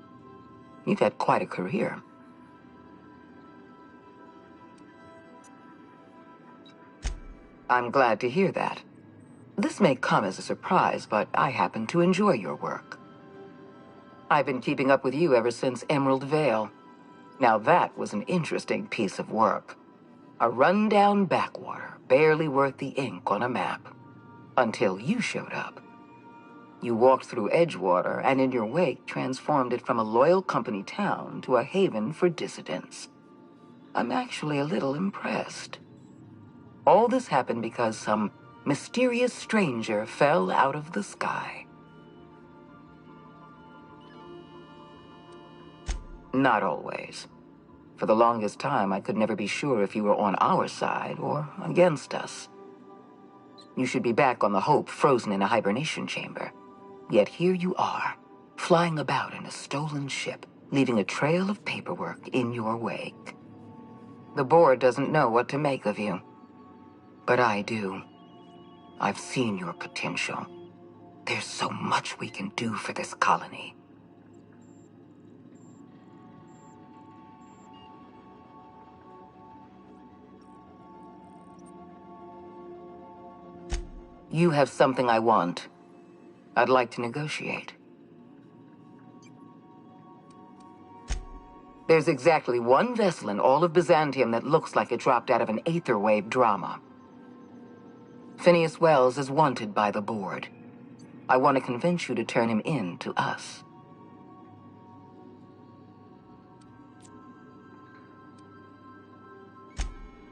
You've had quite a career. I'm glad to hear that. This may come as a surprise, but I happen to enjoy your work. I've been keeping up with you ever since Emerald Vale. Now that was an interesting piece of work. A run-down backwater, barely worth the ink on a map. Until you showed up. You walked through Edgewater and in your wake transformed it from a loyal company town to a haven for dissidents. I'm actually a little impressed. All this happened because some mysterious stranger fell out of the sky. Not always. For the longest time, I could never be sure if you were on our side or against us. You should be back on the Hope, frozen in a hibernation chamber. Yet here you are, flying about in a stolen ship, leaving a trail of paperwork in your wake. The board doesn't know what to make of you. But I do. I've seen your potential. There's so much we can do for this colony. You have something I want. I'd like to negotiate. There's exactly one vessel in all of Byzantium that looks like it dropped out of an Aetherwave drama. Phineas Wells is wanted by the board. I want to convince you to turn him in to us.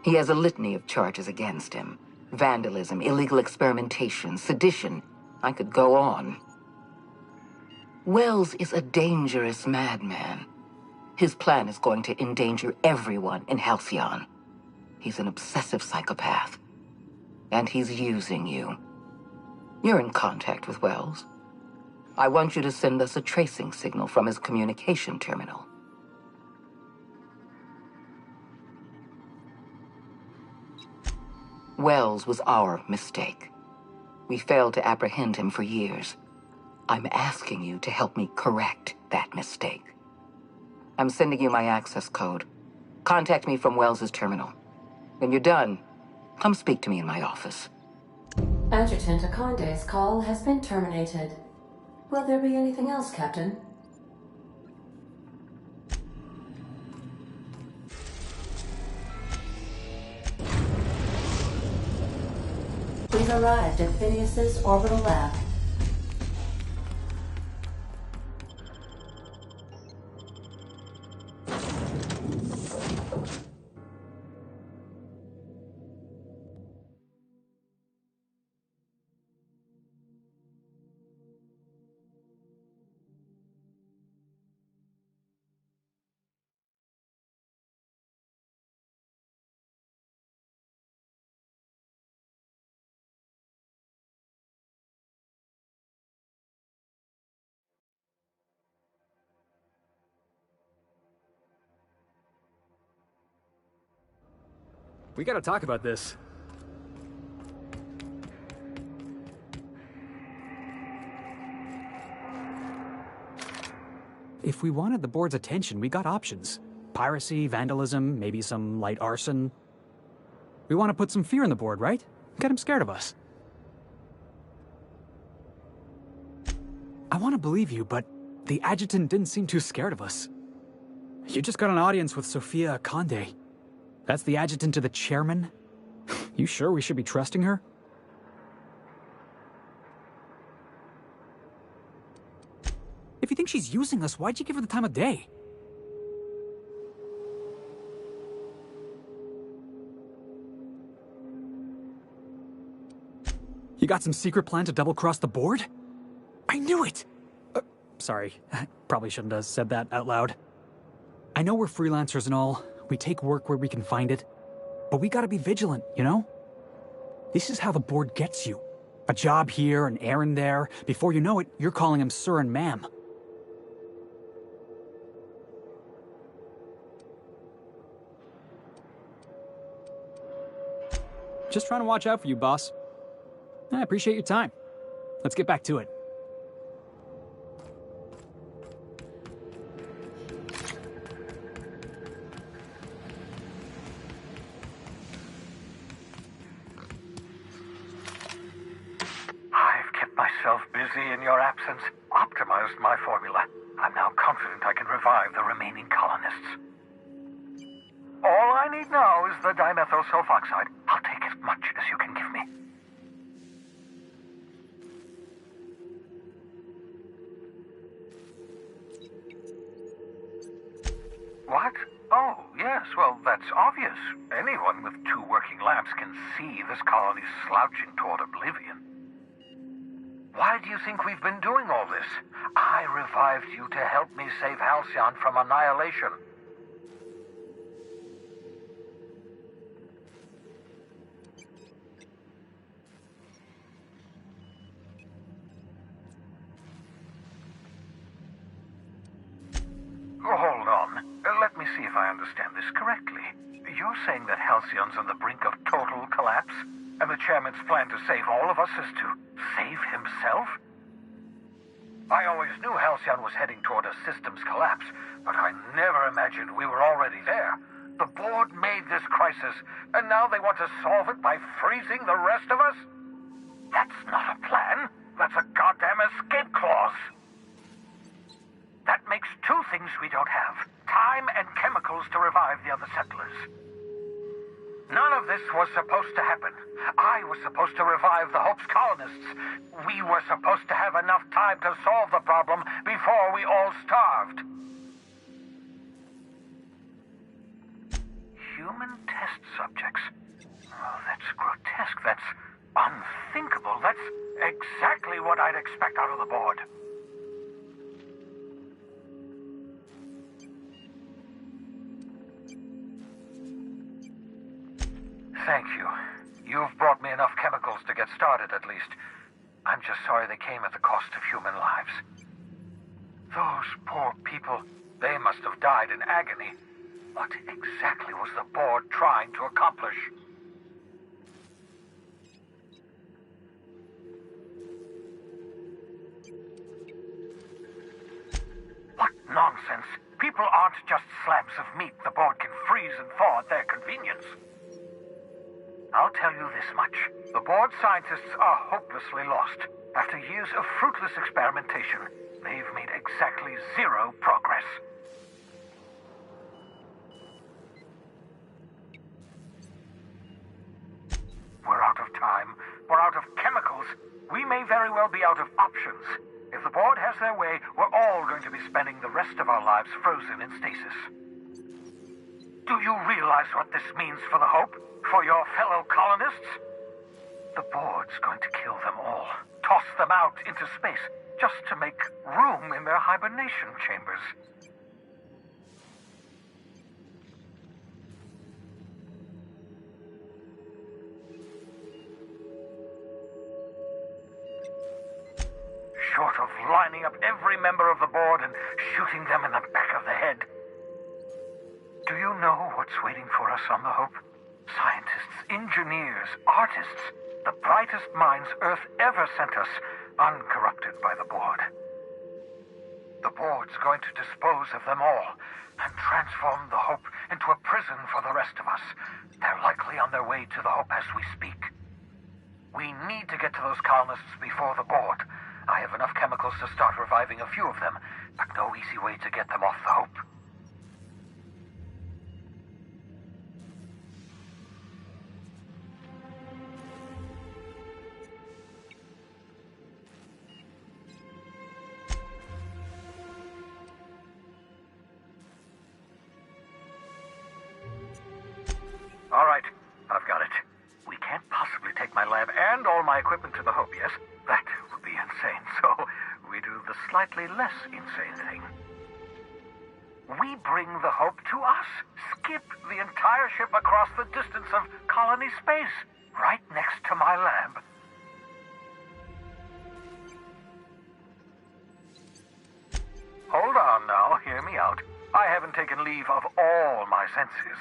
He has a litany of charges against him. Vandalism, illegal experimentation, sedition. I could go on. Wells is a dangerous madman. His plan is going to endanger everyone in Halcyon. He's an obsessive psychopath. And he's using you. You're in contact with Wells. I want you to send us a tracing signal from his communication terminal. Wells was our mistake. We failed to apprehend him for years. I'm asking you to help me correct that mistake. I'm sending you my access code. Contact me from Wells's terminal. When you're done, come speak to me in my office. Adjutant Akande's call has been terminated. Will there be anything else, Captain? We've arrived at Phineas's orbital lab. We gotta talk about this. If we wanted the board's attention, we got options. Piracy, vandalism, maybe some light arson. We want to put some fear in the board, right? Get them scared of us. I want to believe you, but the adjutant didn't seem too scared of us. You just got an audience with Sophia Akande. That's the adjutant to the chairman? You sure we should be trusting her? If you think she's using us, why'd you give her the time of day? You got some secret plan to double-cross the board? I knew it! Sorry, I probably shouldn't have said that out loud. I know we're freelancers and all. We take work where we can find it. But we gotta be vigilant, you know? This is how the board gets you. A job here, an errand there. Before you know it, you're calling him sir and ma'am. Just trying to watch out for you, boss. I appreciate your time. Let's get back to it. I've kept myself busy in your absence, optimized my formula. I'm now confident I can revive the remaining colonists. All I need now is the dimethyl sulfoxide. I'll take as much as you can give me. What? Oh, yes, well, that's obvious. Anyone with 2 working labs can see this colony's slouching toward oblivion. Why do you think we've been doing all this? I revived you to help me save Halcyon from annihilation. Hold on. Let me see if I understand this correctly. You're saying that Halcyon's on the brink of total collapse, and the chairman's plan to save all of us is to save himself? I always knew Halcyon was heading toward a systems collapse, but I never imagined we were already there. The board made this crisis, and now they want to solve it by freezing the rest of us? That's not a plan. That's a goddamn escape clause. That makes 2 things we don't have. Time and chemicals to revive the other settlers. None of this was supposed to happen. I was supposed to revive the Hope's colonists. We were supposed to have enough time to solve the problem before we all starved. Human test subjects. Oh, that's grotesque. That's unthinkable. That's exactly what I'd expect out of the board. Thank you. You've brought me enough chemicals to get started, at least. I'm just sorry they came at the cost of human lives. Those poor people, they must have died in agony. What exactly was the board trying to accomplish? What nonsense! People aren't just slabs of meat the board can freeze and thaw at their convenience. I'll tell you this much. The board scientists are hopelessly lost. After years of fruitless experimentation, they've made exactly 0 progress. We're out of time. We're out of chemicals. We may very well be out of options. If the board has their way, we're all going to be spending the rest of our lives frozen in stasis. Do you realize what this means for the Hope? For your fellow colonists? The board's going to kill them all. Toss them out into space, just to make room in their hibernation chambers. Short of lining up every member of the board and shooting them in the back of the head. Do you know what's waiting for us on the Hope? Scientists, engineers, artists, the brightest minds Earth ever sent us, uncorrupted by the board. The board's going to dispose of them all and transform the Hope into a prison for the rest of us. They're likely on their way to the Hope as we speak. We need to get to those colonists before the board. I have enough chemicals to start reviving a few of them, but no easy way to get them off the Hope. All right, I've got it. We can't possibly take my lab and all my equipment to the Hope, yes? That would be insane, so we do the slightly less insane thing. We bring the Hope to us. Skip the entire ship across the distance of colony space, right next to my lab. Hold on now, hear me out. I haven't taken leave of all my senses.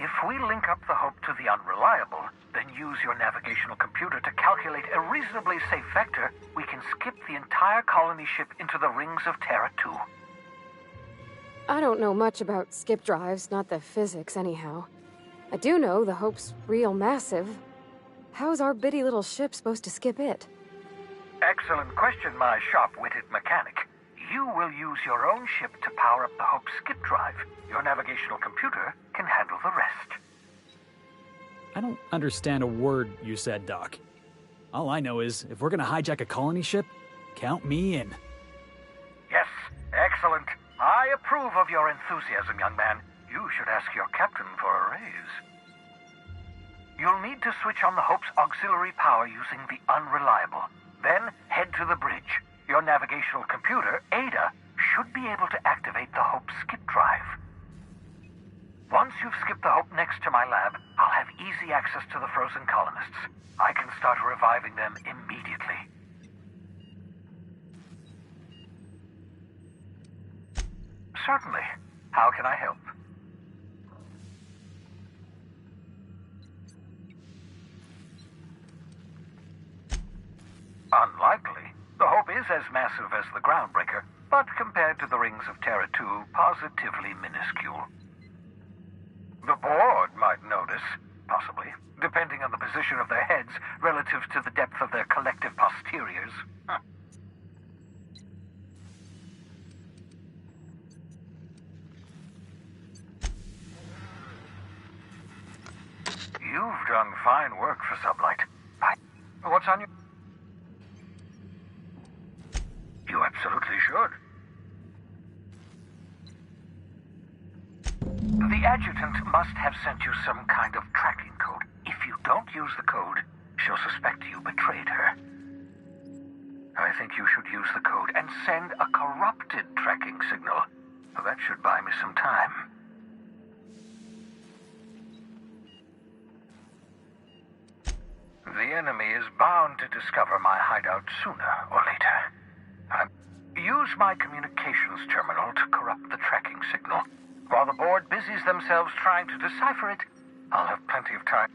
If we link up the Hope to the Unreliable, then use your navigational computer to calculate a reasonably safe vector, we can skip the entire colony ship into the rings of Terra 2. I don't know much about skip drives, not the physics anyhow. I do know the Hope's real massive. How's our bitty little ship supposed to skip it? Excellent question, my sharp-witted mechanic. You will use your own ship to power up the Hope's skip drive. Your navigational computer can handle the rest. I don't understand a word you said, Doc. All I know is, if we're gonna hijack a colony ship, count me in. Yes, excellent. I approve of your enthusiasm, young man. You should ask your captain for a raise. You'll need to switch on the Hope's auxiliary power using the Unreliable. Then head to the bridge. Your navigational computer, Ada, should be able to activate the Hope skip drive. Once you've skipped the Hope next to my lab, I'll have easy access to the frozen colonists. I can start reviving them immediately. Certainly. How can I help? Unlikely. The Hope is as massive as the Groundbreaker, but compared to the rings of Terra 2, positively minuscule. The board might notice, possibly, depending on the position of their heads relative to the depth of their collective posteriors. You've done fine work for Sublight. What's on your... You absolutely should. The adjutant must have sent you some kind of tracking code. If you don't use the code, she'll suspect you betrayed her. I think you should use the code and send a corrupted tracking signal. That should buy me some time. The enemy is bound to discover my hideout sooner or later. Use my communications terminal to corrupt the tracking signal. While the board busies themselves trying to decipher it, I'll have plenty of time.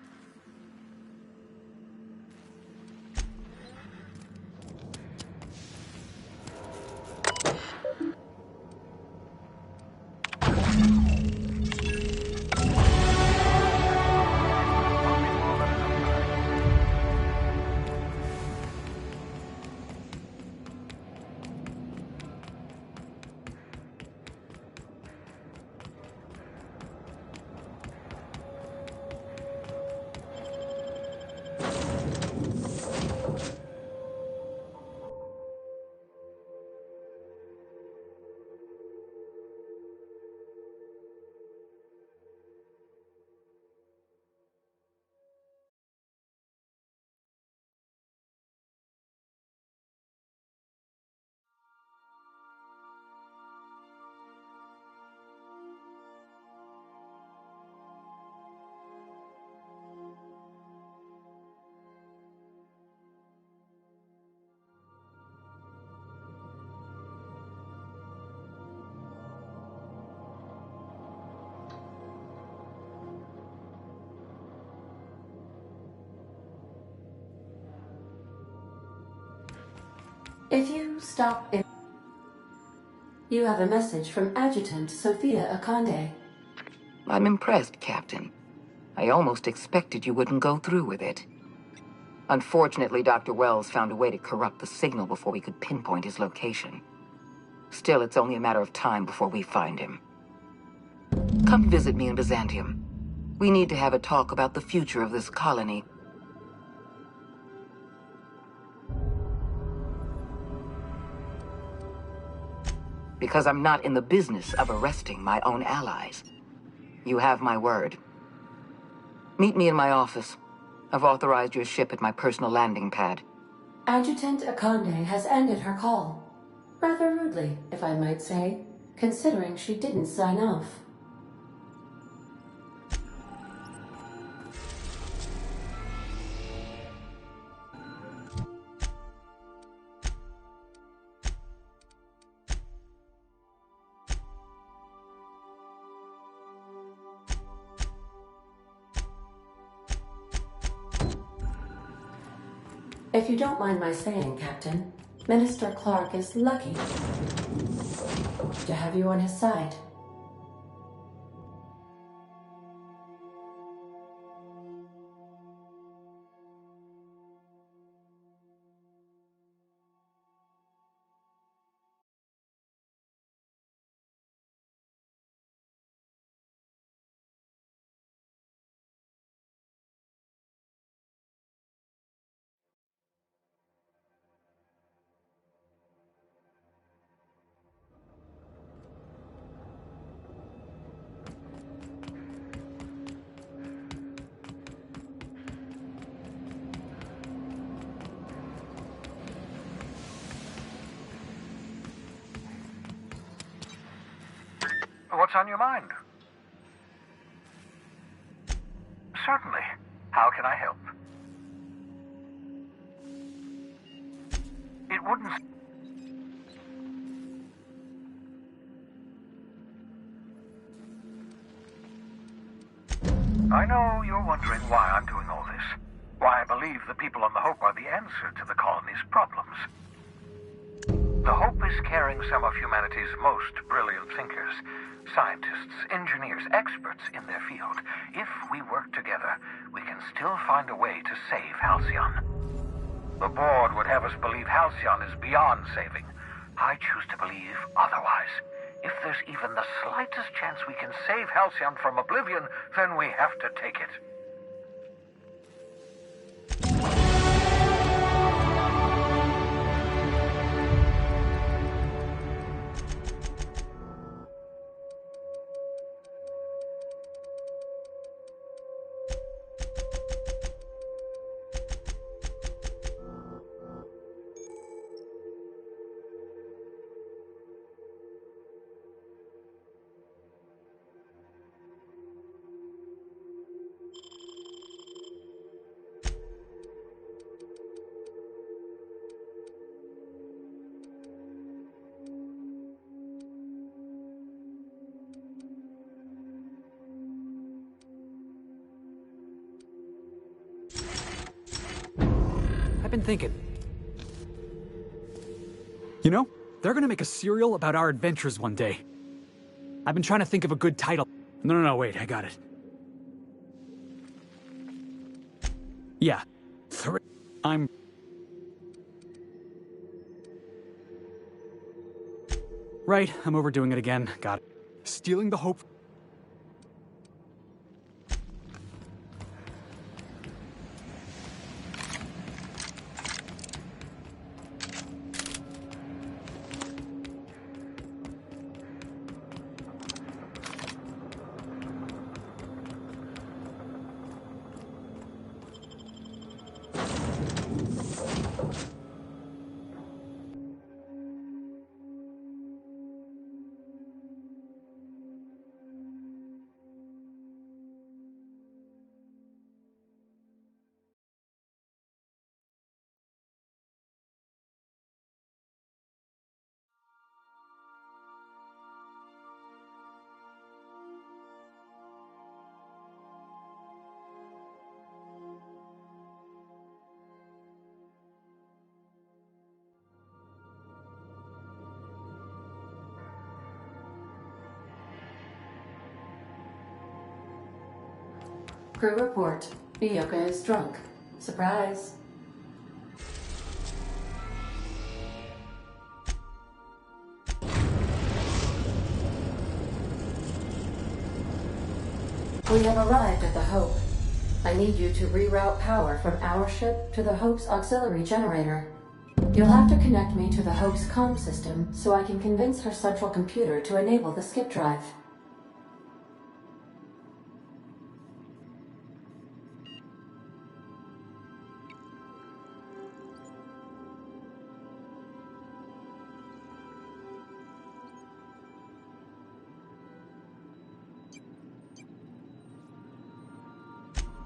If you stop it... You have a message from Adjutant Sophia Akande. I'm impressed, Captain. I almost expected you wouldn't go through with it. Unfortunately, Dr. Wells found a way to corrupt the signal before we could pinpoint his location. Still, it's only a matter of time before we find him. Come visit me in Byzantium. We need to have a talk about the future of this colony. Because I'm not in the business of arresting my own allies. You have my word. Meet me in my office. I've authorized your ship at my personal landing pad. Adjutant Akande has ended her call. Rather rudely, if I might say, considering she didn't sign off. If you don't mind my saying, Captain, Minister Clark is lucky to have you on his side. What's on your mind? Certainly. How can I help? It wouldn't... I know you're wondering why I'm doing all this. Why I believe the people on the Hope are the answer to the colony's problems. The Hope is carrying some of humanity's most brilliant thinkers, scientists, engineers, experts in their field. If we work together, we can still find a way to save Halcyon. The board would have us believe Halcyon is beyond saving. I choose to believe otherwise. If there's even the slightest chance we can save Halcyon from oblivion, then we have to take it. I've been thinking. You know, they're gonna make a serial about our adventures one day. I've been trying to think of a good title. No, wait, I got it. Yeah. I'm... Right, I'm overdoing it again. Got it. Stealing the Hope... Crew report. Bioka is drunk. Surprise. We have arrived at the Hope. I need you to reroute power from our ship to the Hope's auxiliary generator. You'll have to connect me to the Hope's comm system so I can convince her central computer to enable the skip drive.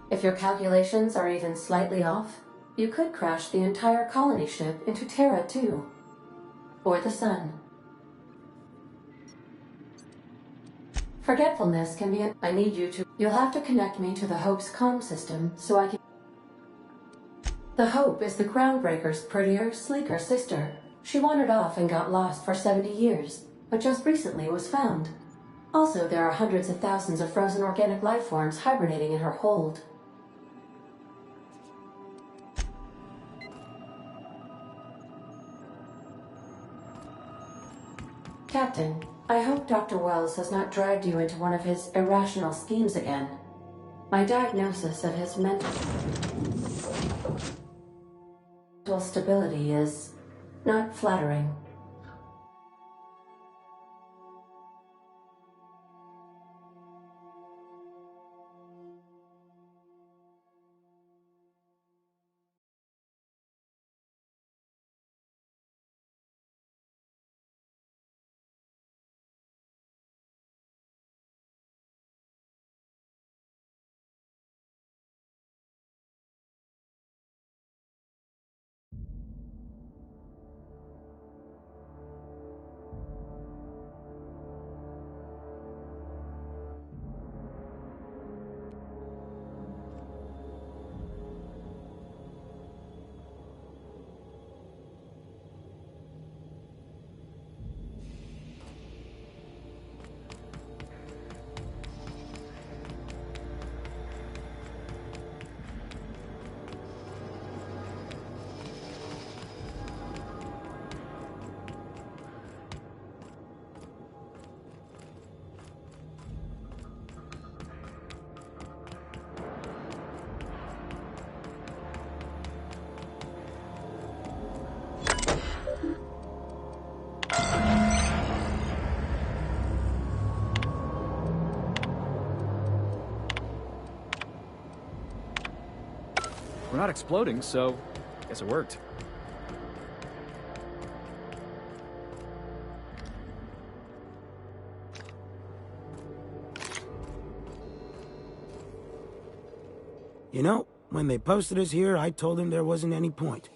If your calculations are even slightly off, you could crash the entire colony ship into Terra 2. Or the Sun. Forgetfulness can be I need you to... You'll have to connect me to the Hope's comm system so I can... The Hope is the Crownbreaker's prettier, sleeker sister. She wandered off and got lost for 70 years, but just recently was found. Also, there are hundreds of thousands of frozen organic life forms hibernating in her hold. Captain, I hope Dr. Wells has not dragged you into one of his irrational schemes again. My diagnosis of his mental stability is not flattering. We're not exploding, so I guess it worked. You know, when they posted us here, I told them there wasn't any point.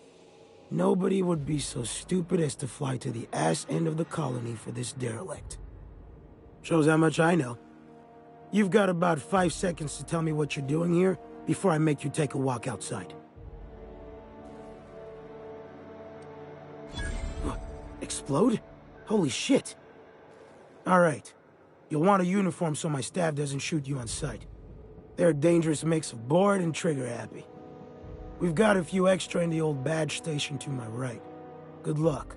Nobody would be so stupid as to fly to the ass end of the colony for this derelict. Shows how much I know. You've got about 5 seconds to tell me what you're doing here before I make you take a walk outside. Explode? Holy shit. Alright. You'll want a uniform so my staff doesn't shoot you on sight. They're a dangerous mix of bored and trigger-happy. We've got a few extra in the old badge station to my right. Good luck.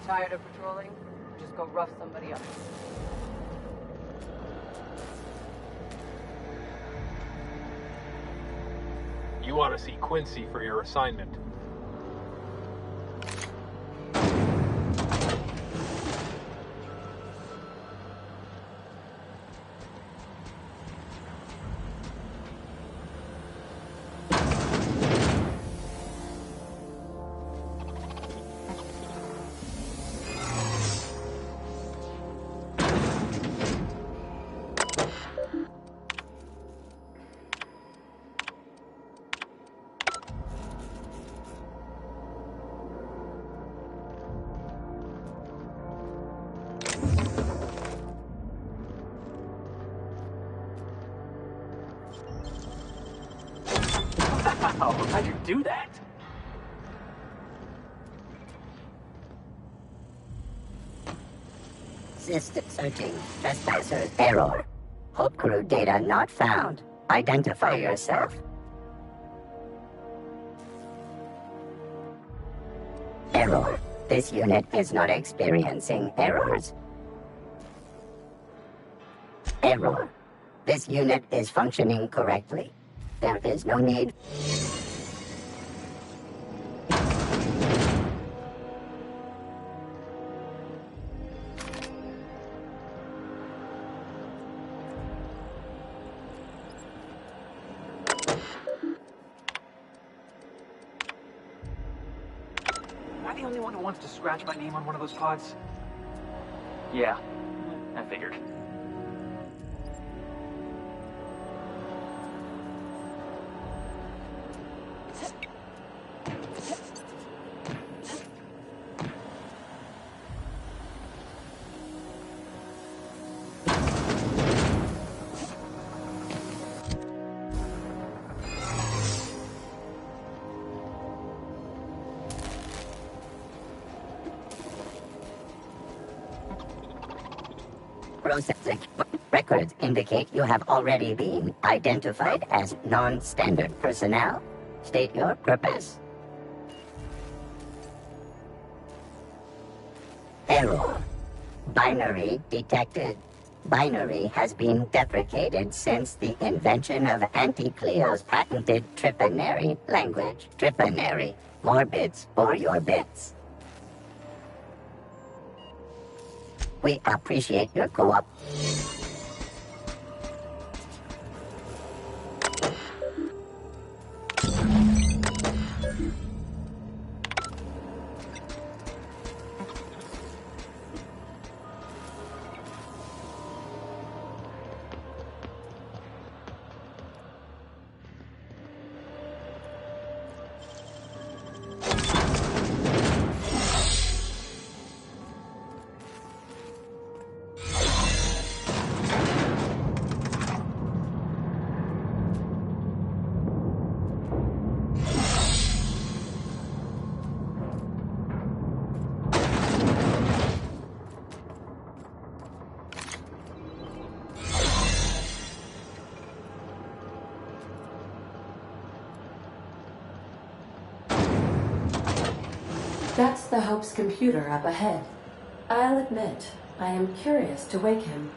tired of patrolling? Just go rough somebody up. You want to see Quincy for your assignment. Wow, how'd you do that? System searching. Trespassers error. Hope crew data not found. Identify yourself. Error. This unit is not experiencing errors. Error. This unit is functioning correctly. There is no need. Am I the only one who wants to scratch my name on one of those pods? Yeah, I figured. Processing. Records indicate you have already been identified as non-standard personnel. State your purpose. Error. Binary detected. Binary has been deprecated since the invention of Anti-Cleo's patented Tripinary language. Tripinary. More bits for your bits. We appreciate your co-op. That's the Hope's computer up ahead. I'll admit, I am curious to wake him.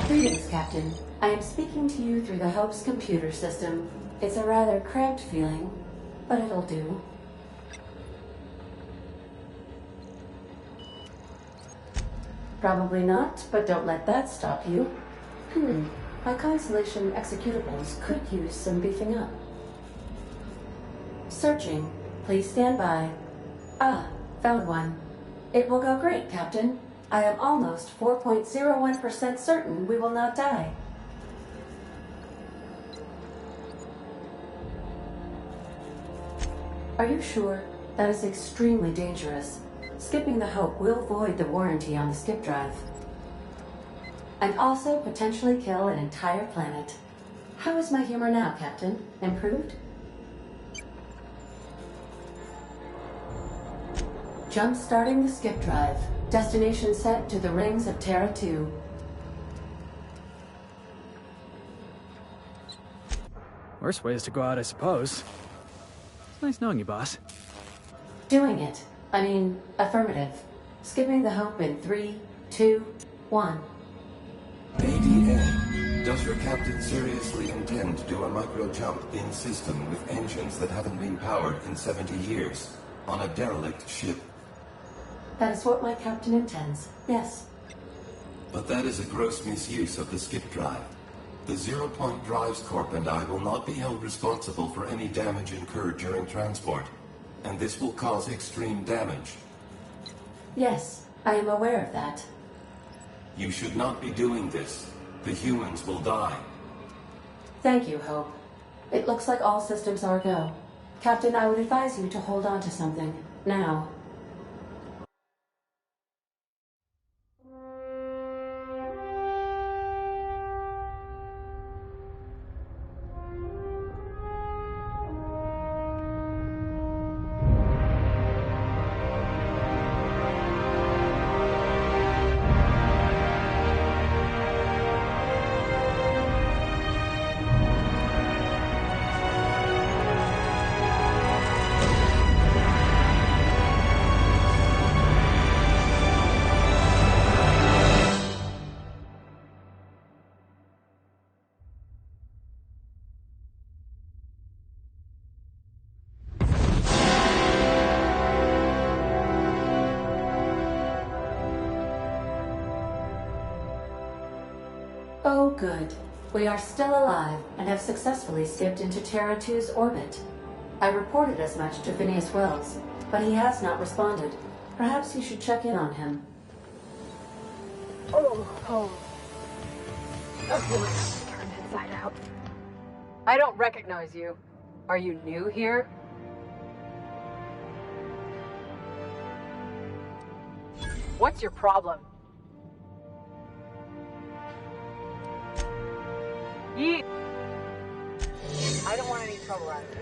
Greetings, Captain. I am speaking to you through the Hope's computer system. It's a rather cramped feeling, but it'll do. Probably not, but don't let that stop you. My Constellation executables could use some beefing up. Searching. Please stand by. Ah, found one. It will go great, Captain. I am almost 4.01% certain we will not die. Are you sure? That is extremely dangerous. Skipping the Hope will void the warranty on the skip drive. And also potentially kill an entire planet. How is my humor now, Captain? Improved? Jump-starting the skip drive. Destination set to the rings of Terra 2. Worst way is to go out, I suppose. It's nice knowing you, boss. Doing it. I mean, affirmative. Skipping the Hope in 3, 2, 1. ADN. Does your captain seriously intend to do a micro-jump in system with engines that haven't been powered in 70 years? On a derelict ship? That is what my captain intends, yes. But that is a gross misuse of the skip drive. The Zero Point Drives Corp and I will not be held responsible for any damage incurred during transport, and this will cause extreme damage. Yes, I am aware of that. You should not be doing this. The humans will die. Thank you, Hope. It looks like all systems are go. Captain, I would advise you to hold on to something. Now. Oh, good. We are still alive and have successfully skipped into Terra 2's orbit. I reported as much to Phineas Wells, but he has not responded. Perhaps you should check in on him. Oh. Turned inside out. I don't recognize you. Are you new here? What's your problem? I don't want any trouble out of you.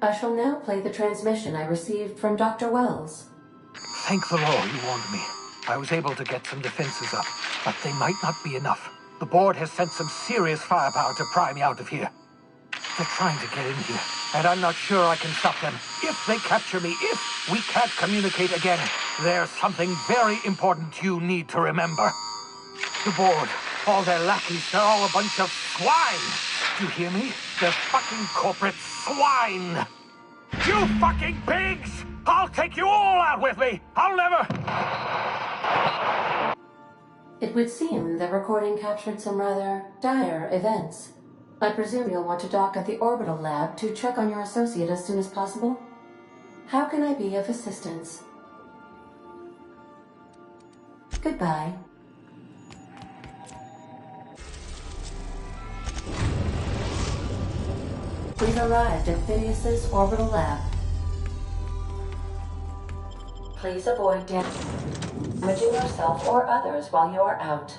I shall now play the transmission I received from Dr. Wells. Thank the Lord you warned me. I was able to get some defenses up, but they might not be enough. The board has sent some serious firepower to pry me out of here. They're trying to get in here, and I'm not sure I can stop them. If they capture me, if we can't communicate again, there's something very important you need to remember. The board, all their lackeys, they're all a bunch of swine. Do you hear me? They're fucking corporate swine. You fucking pigs! I'll take you all out with me! I'll never... It would seem the recording captured some rather dire events. I presume you'll want to dock at the orbital lab to check on your associate as soon as possible? How can I be of assistance? Goodbye. We've arrived at Phineas's orbital lab. Please avoid damaging yourself or others while you are out.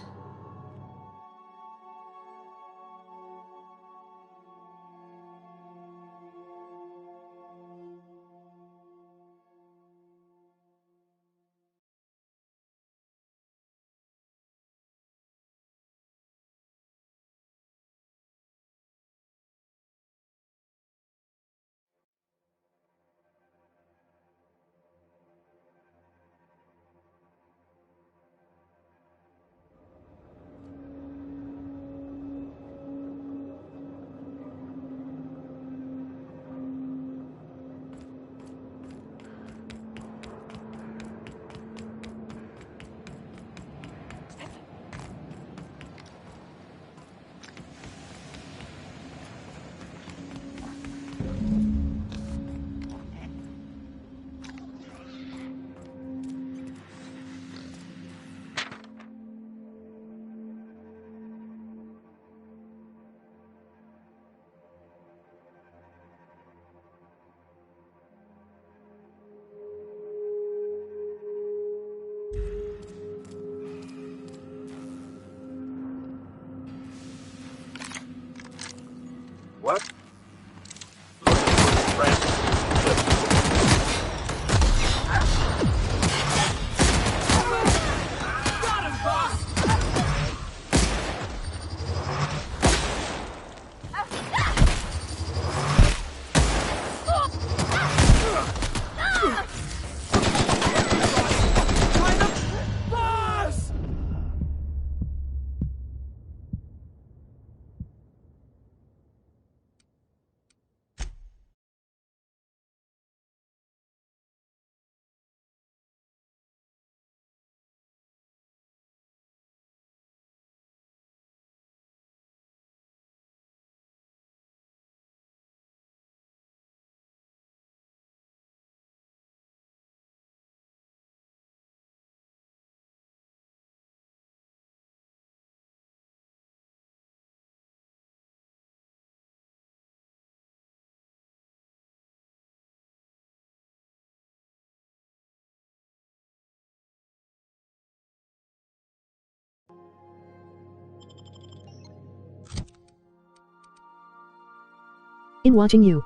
What? Got him, boss! Boss! In watching you.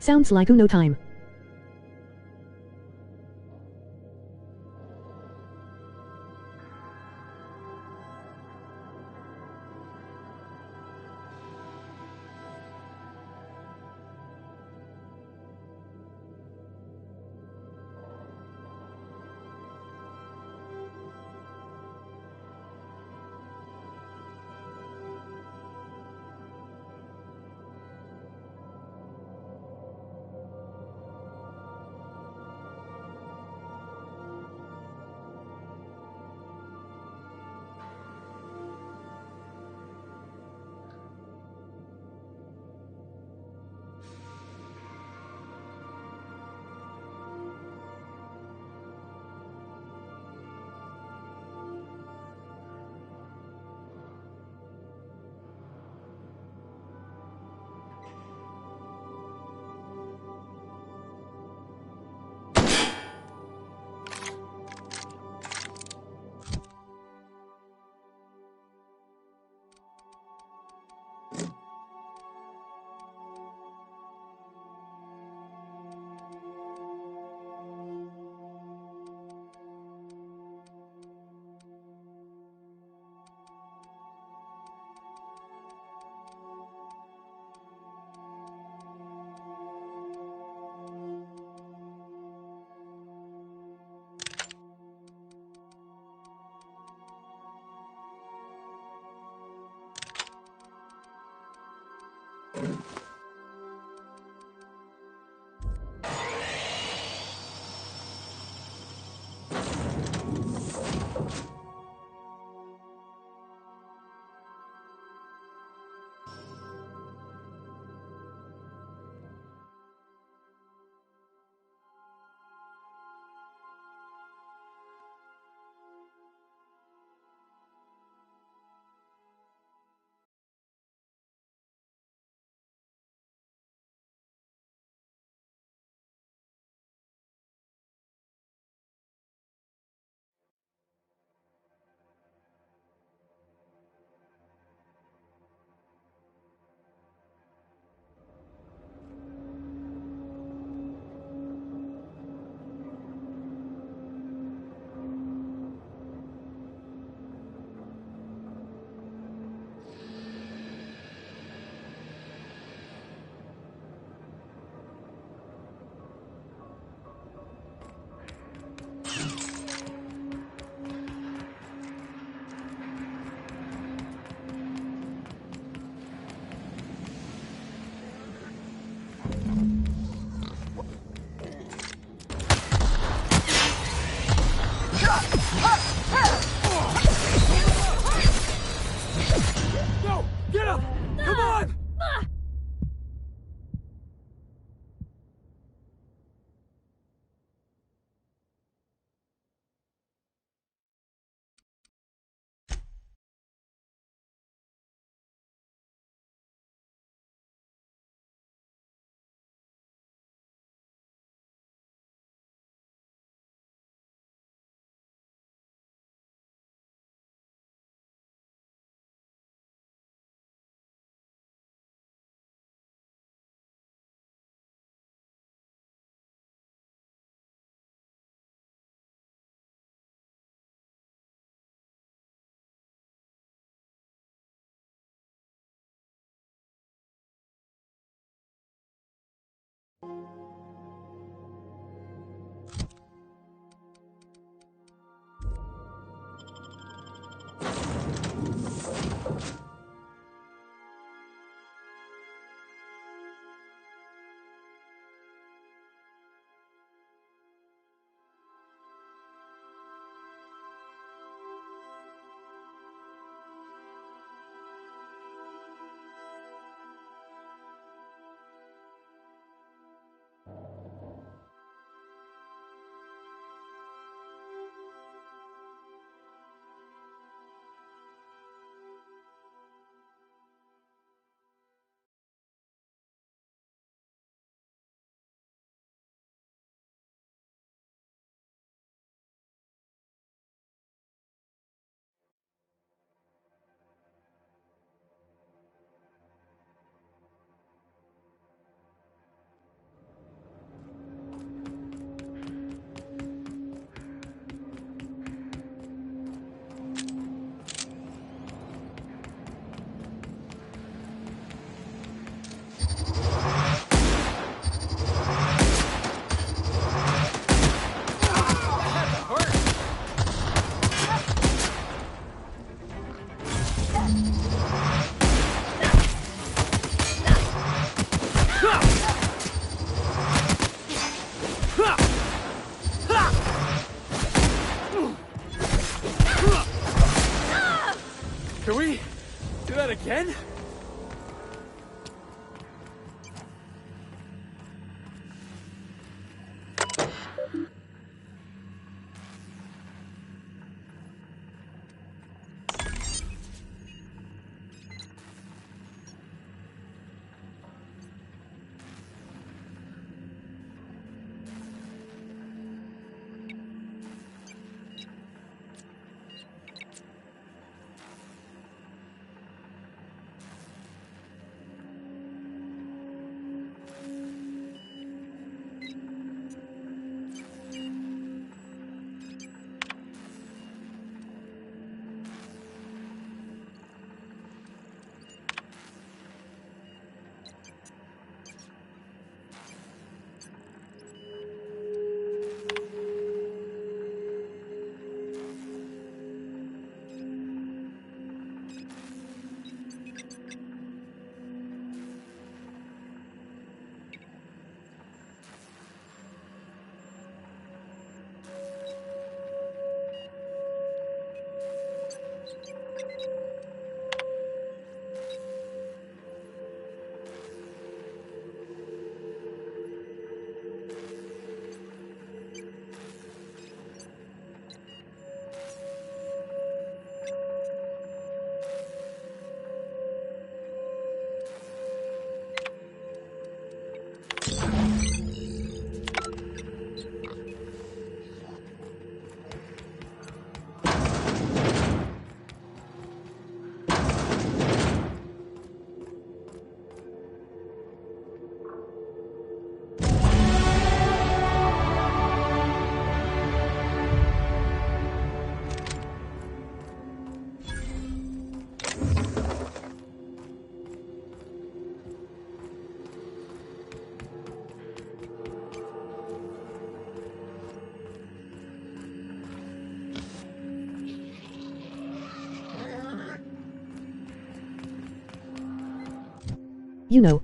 Sounds like Uno time. You know.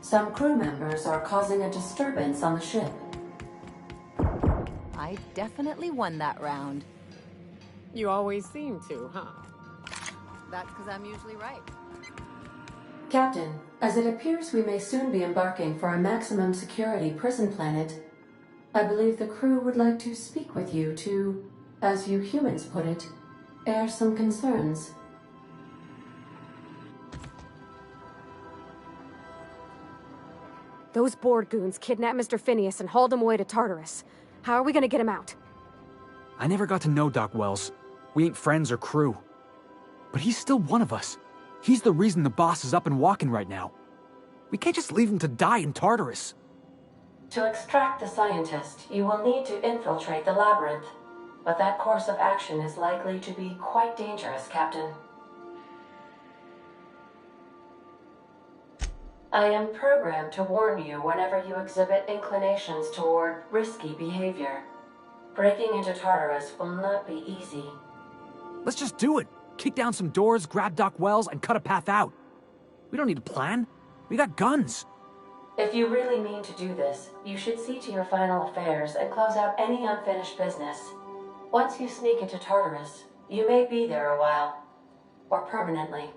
Some crew members are causing a disturbance on the ship. I definitely won that round. You always seem to, huh? That's because I'm usually right. Captain, as it appears we may soon be embarking for a maximum security prison planet, I believe the crew would like to speak with you to, as you humans put it, air some concerns. Those Borg goons kidnapped Mr. Phineas and hauled him away to Tartarus. How are we gonna get him out? I never got to know Doc Wells. We ain't friends or crew. But he's still one of us. He's the reason the boss is up and walking right now. We can't just leave him to die in Tartarus. To extract the scientist, you will need to infiltrate the labyrinth. But that course of action is likely to be quite dangerous, Captain. I am programmed to warn you whenever you exhibit inclinations toward risky behavior. Breaking into Tartarus will not be easy. Let's just do it. Kick down some doors, grab Doc Wells, and cut a path out. We don't need a plan. We got guns. If you really mean to do this, you should see to your final affairs and close out any unfinished business. Once you sneak into Tartarus, you may be there a while. Or permanently.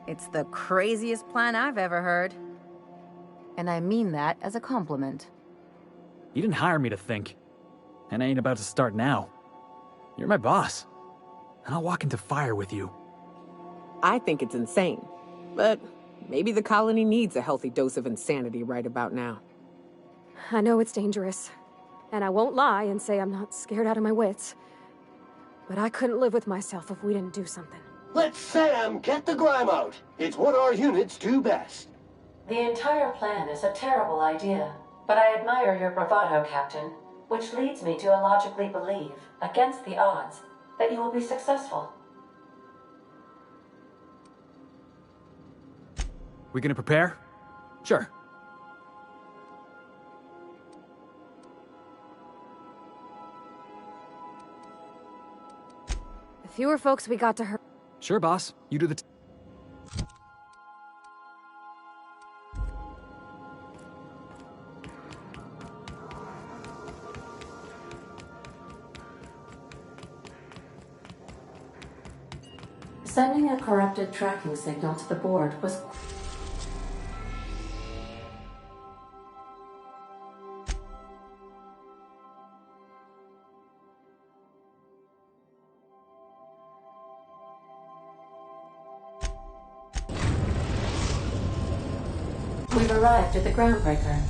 It's the craziest plan I've ever heard. And I mean that as a compliment. You didn't hire me to think. And I ain't about to start now. You're my boss. And I'll walk into fire with you. I think it's insane. But maybe the colony needs a healthy dose of insanity right about now. I know it's dangerous. And I won't lie and say I'm not scared out of my wits. But I couldn't live with myself if we didn't do something. Let Sam get the grime out. It's what our units do best. The entire plan is a terrible idea, but I admire your bravado, Captain, which leads me to illogically believe, against the odds, that you will be successful. We gonna prepare? Sure. fewer folks we got to hurt. Sure, boss. You do the... Sending a corrupted tracking signal to the board was... We've arrived at the groundbreaker.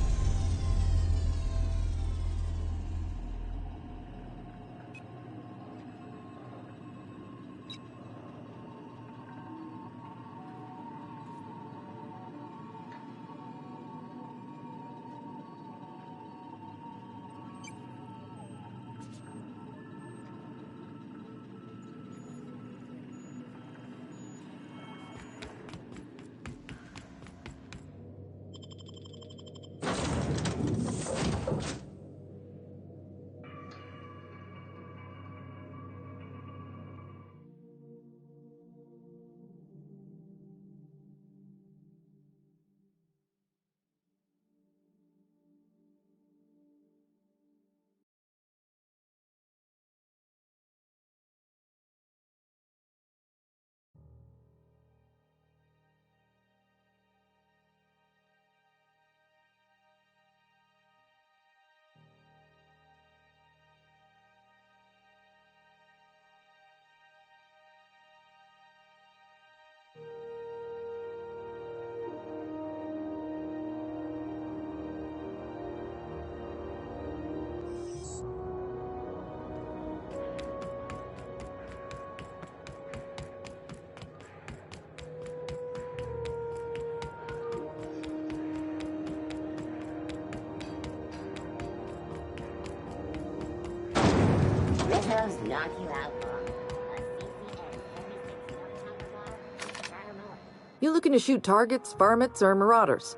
Knock you out, You looking to shoot targets, varmints, or marauders?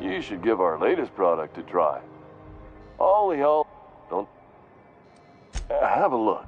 You should give our latest product a try. Ollie, don't... Have a look.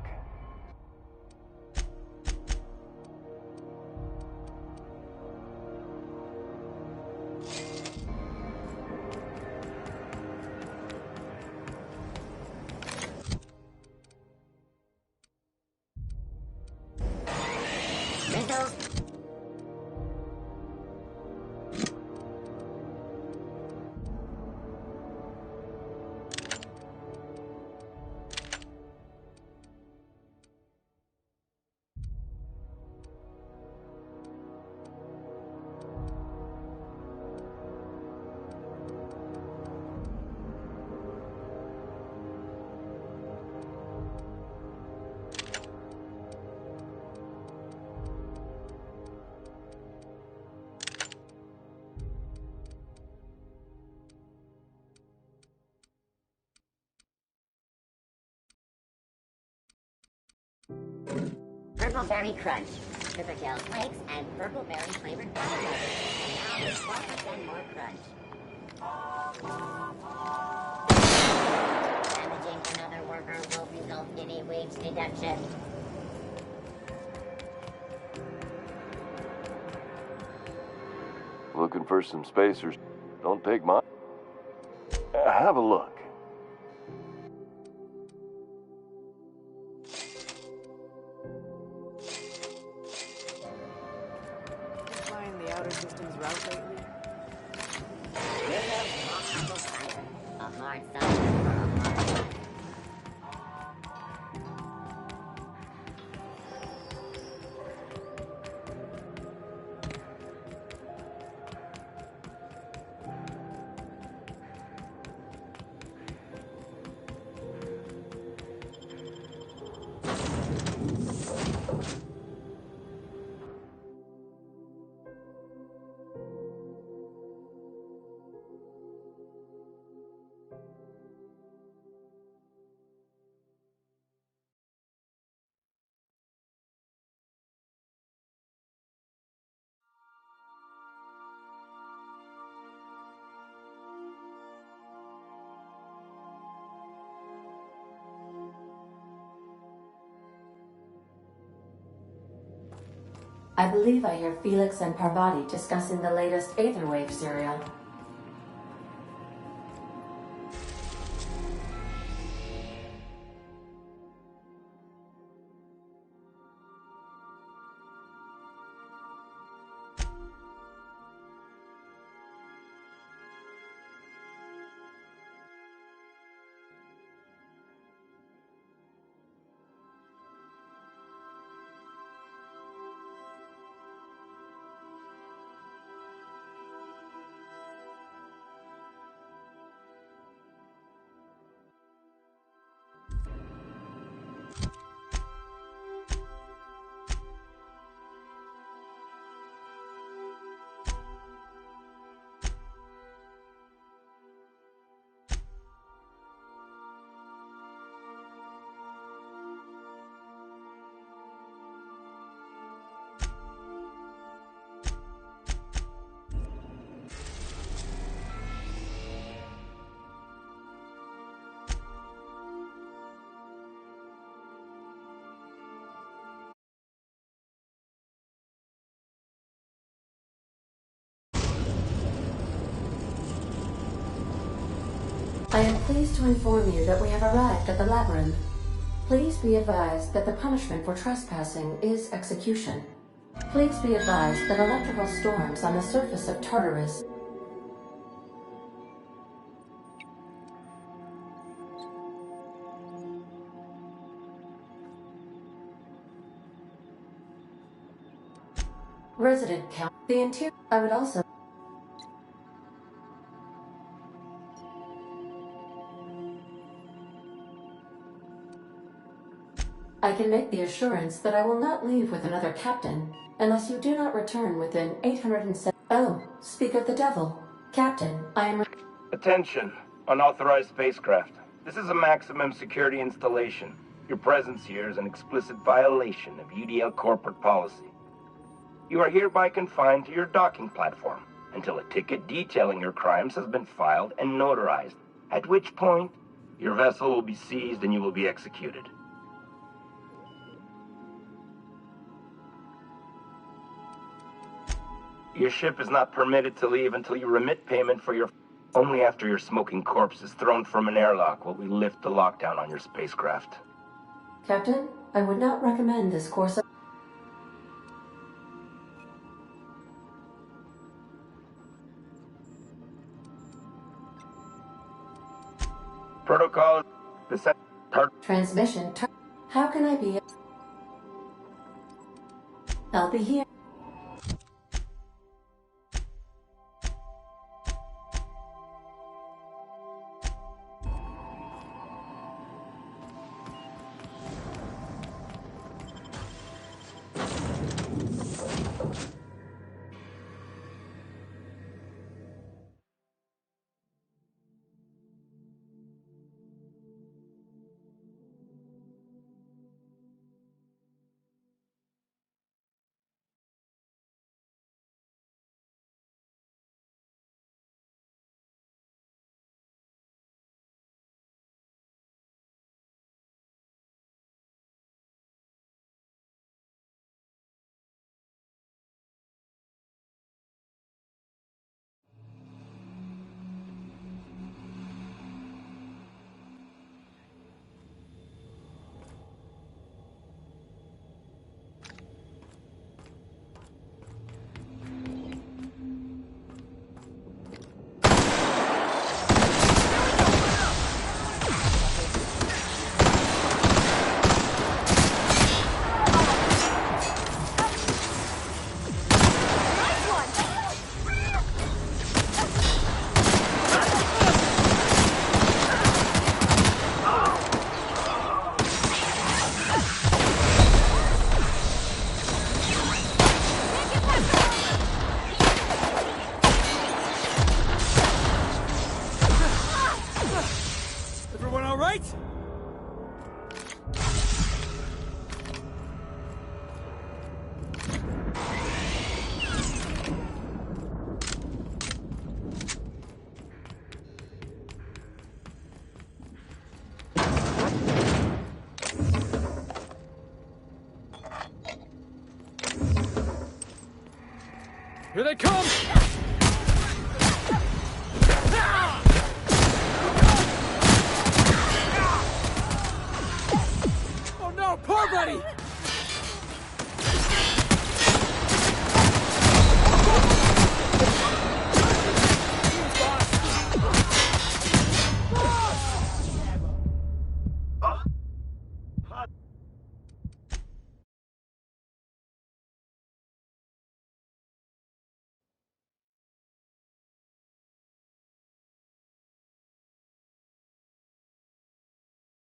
Purple Berry Crunch, Triple Gel Flakes, and Purple Berry flavored peanut butter. And now with 4% more crunch. Damaging another worker will result in a wage deduction. Looking for some spacers? Don't take mine. Have a look. Flying the outer systems route lately? A hard side for a hard. I believe I hear Felix and Parvati discussing the latest Aetherwave serial. I am pleased to inform you that we have arrived at the labyrinth. Please be advised that the punishment for trespassing is execution. Please be advised that electrical storms on the surface of Tartarus resident count. The interior. I would also. I can make the assurance that I will not leave with another captain unless you do not return within 807. Oh, speak of the devil. Captain, I am. Attention, unauthorized spacecraft. This is a maximum security installation. Your presence here is an explicit violation of UDL corporate policy. You are hereby confined to your docking platform until a ticket detailing your crimes has been filed and notarized, at which point your vessel will be seized and you will be executed. Your ship is not permitted to leave until you remit payment for your... Only after your smoking corpse is thrown from an airlock will we lift the lockdown on your spacecraft. Captain, I would not recommend this course of... Protocol... Transmission... How can I be... I'll be here. right? Here they come! Oh no, Parvati!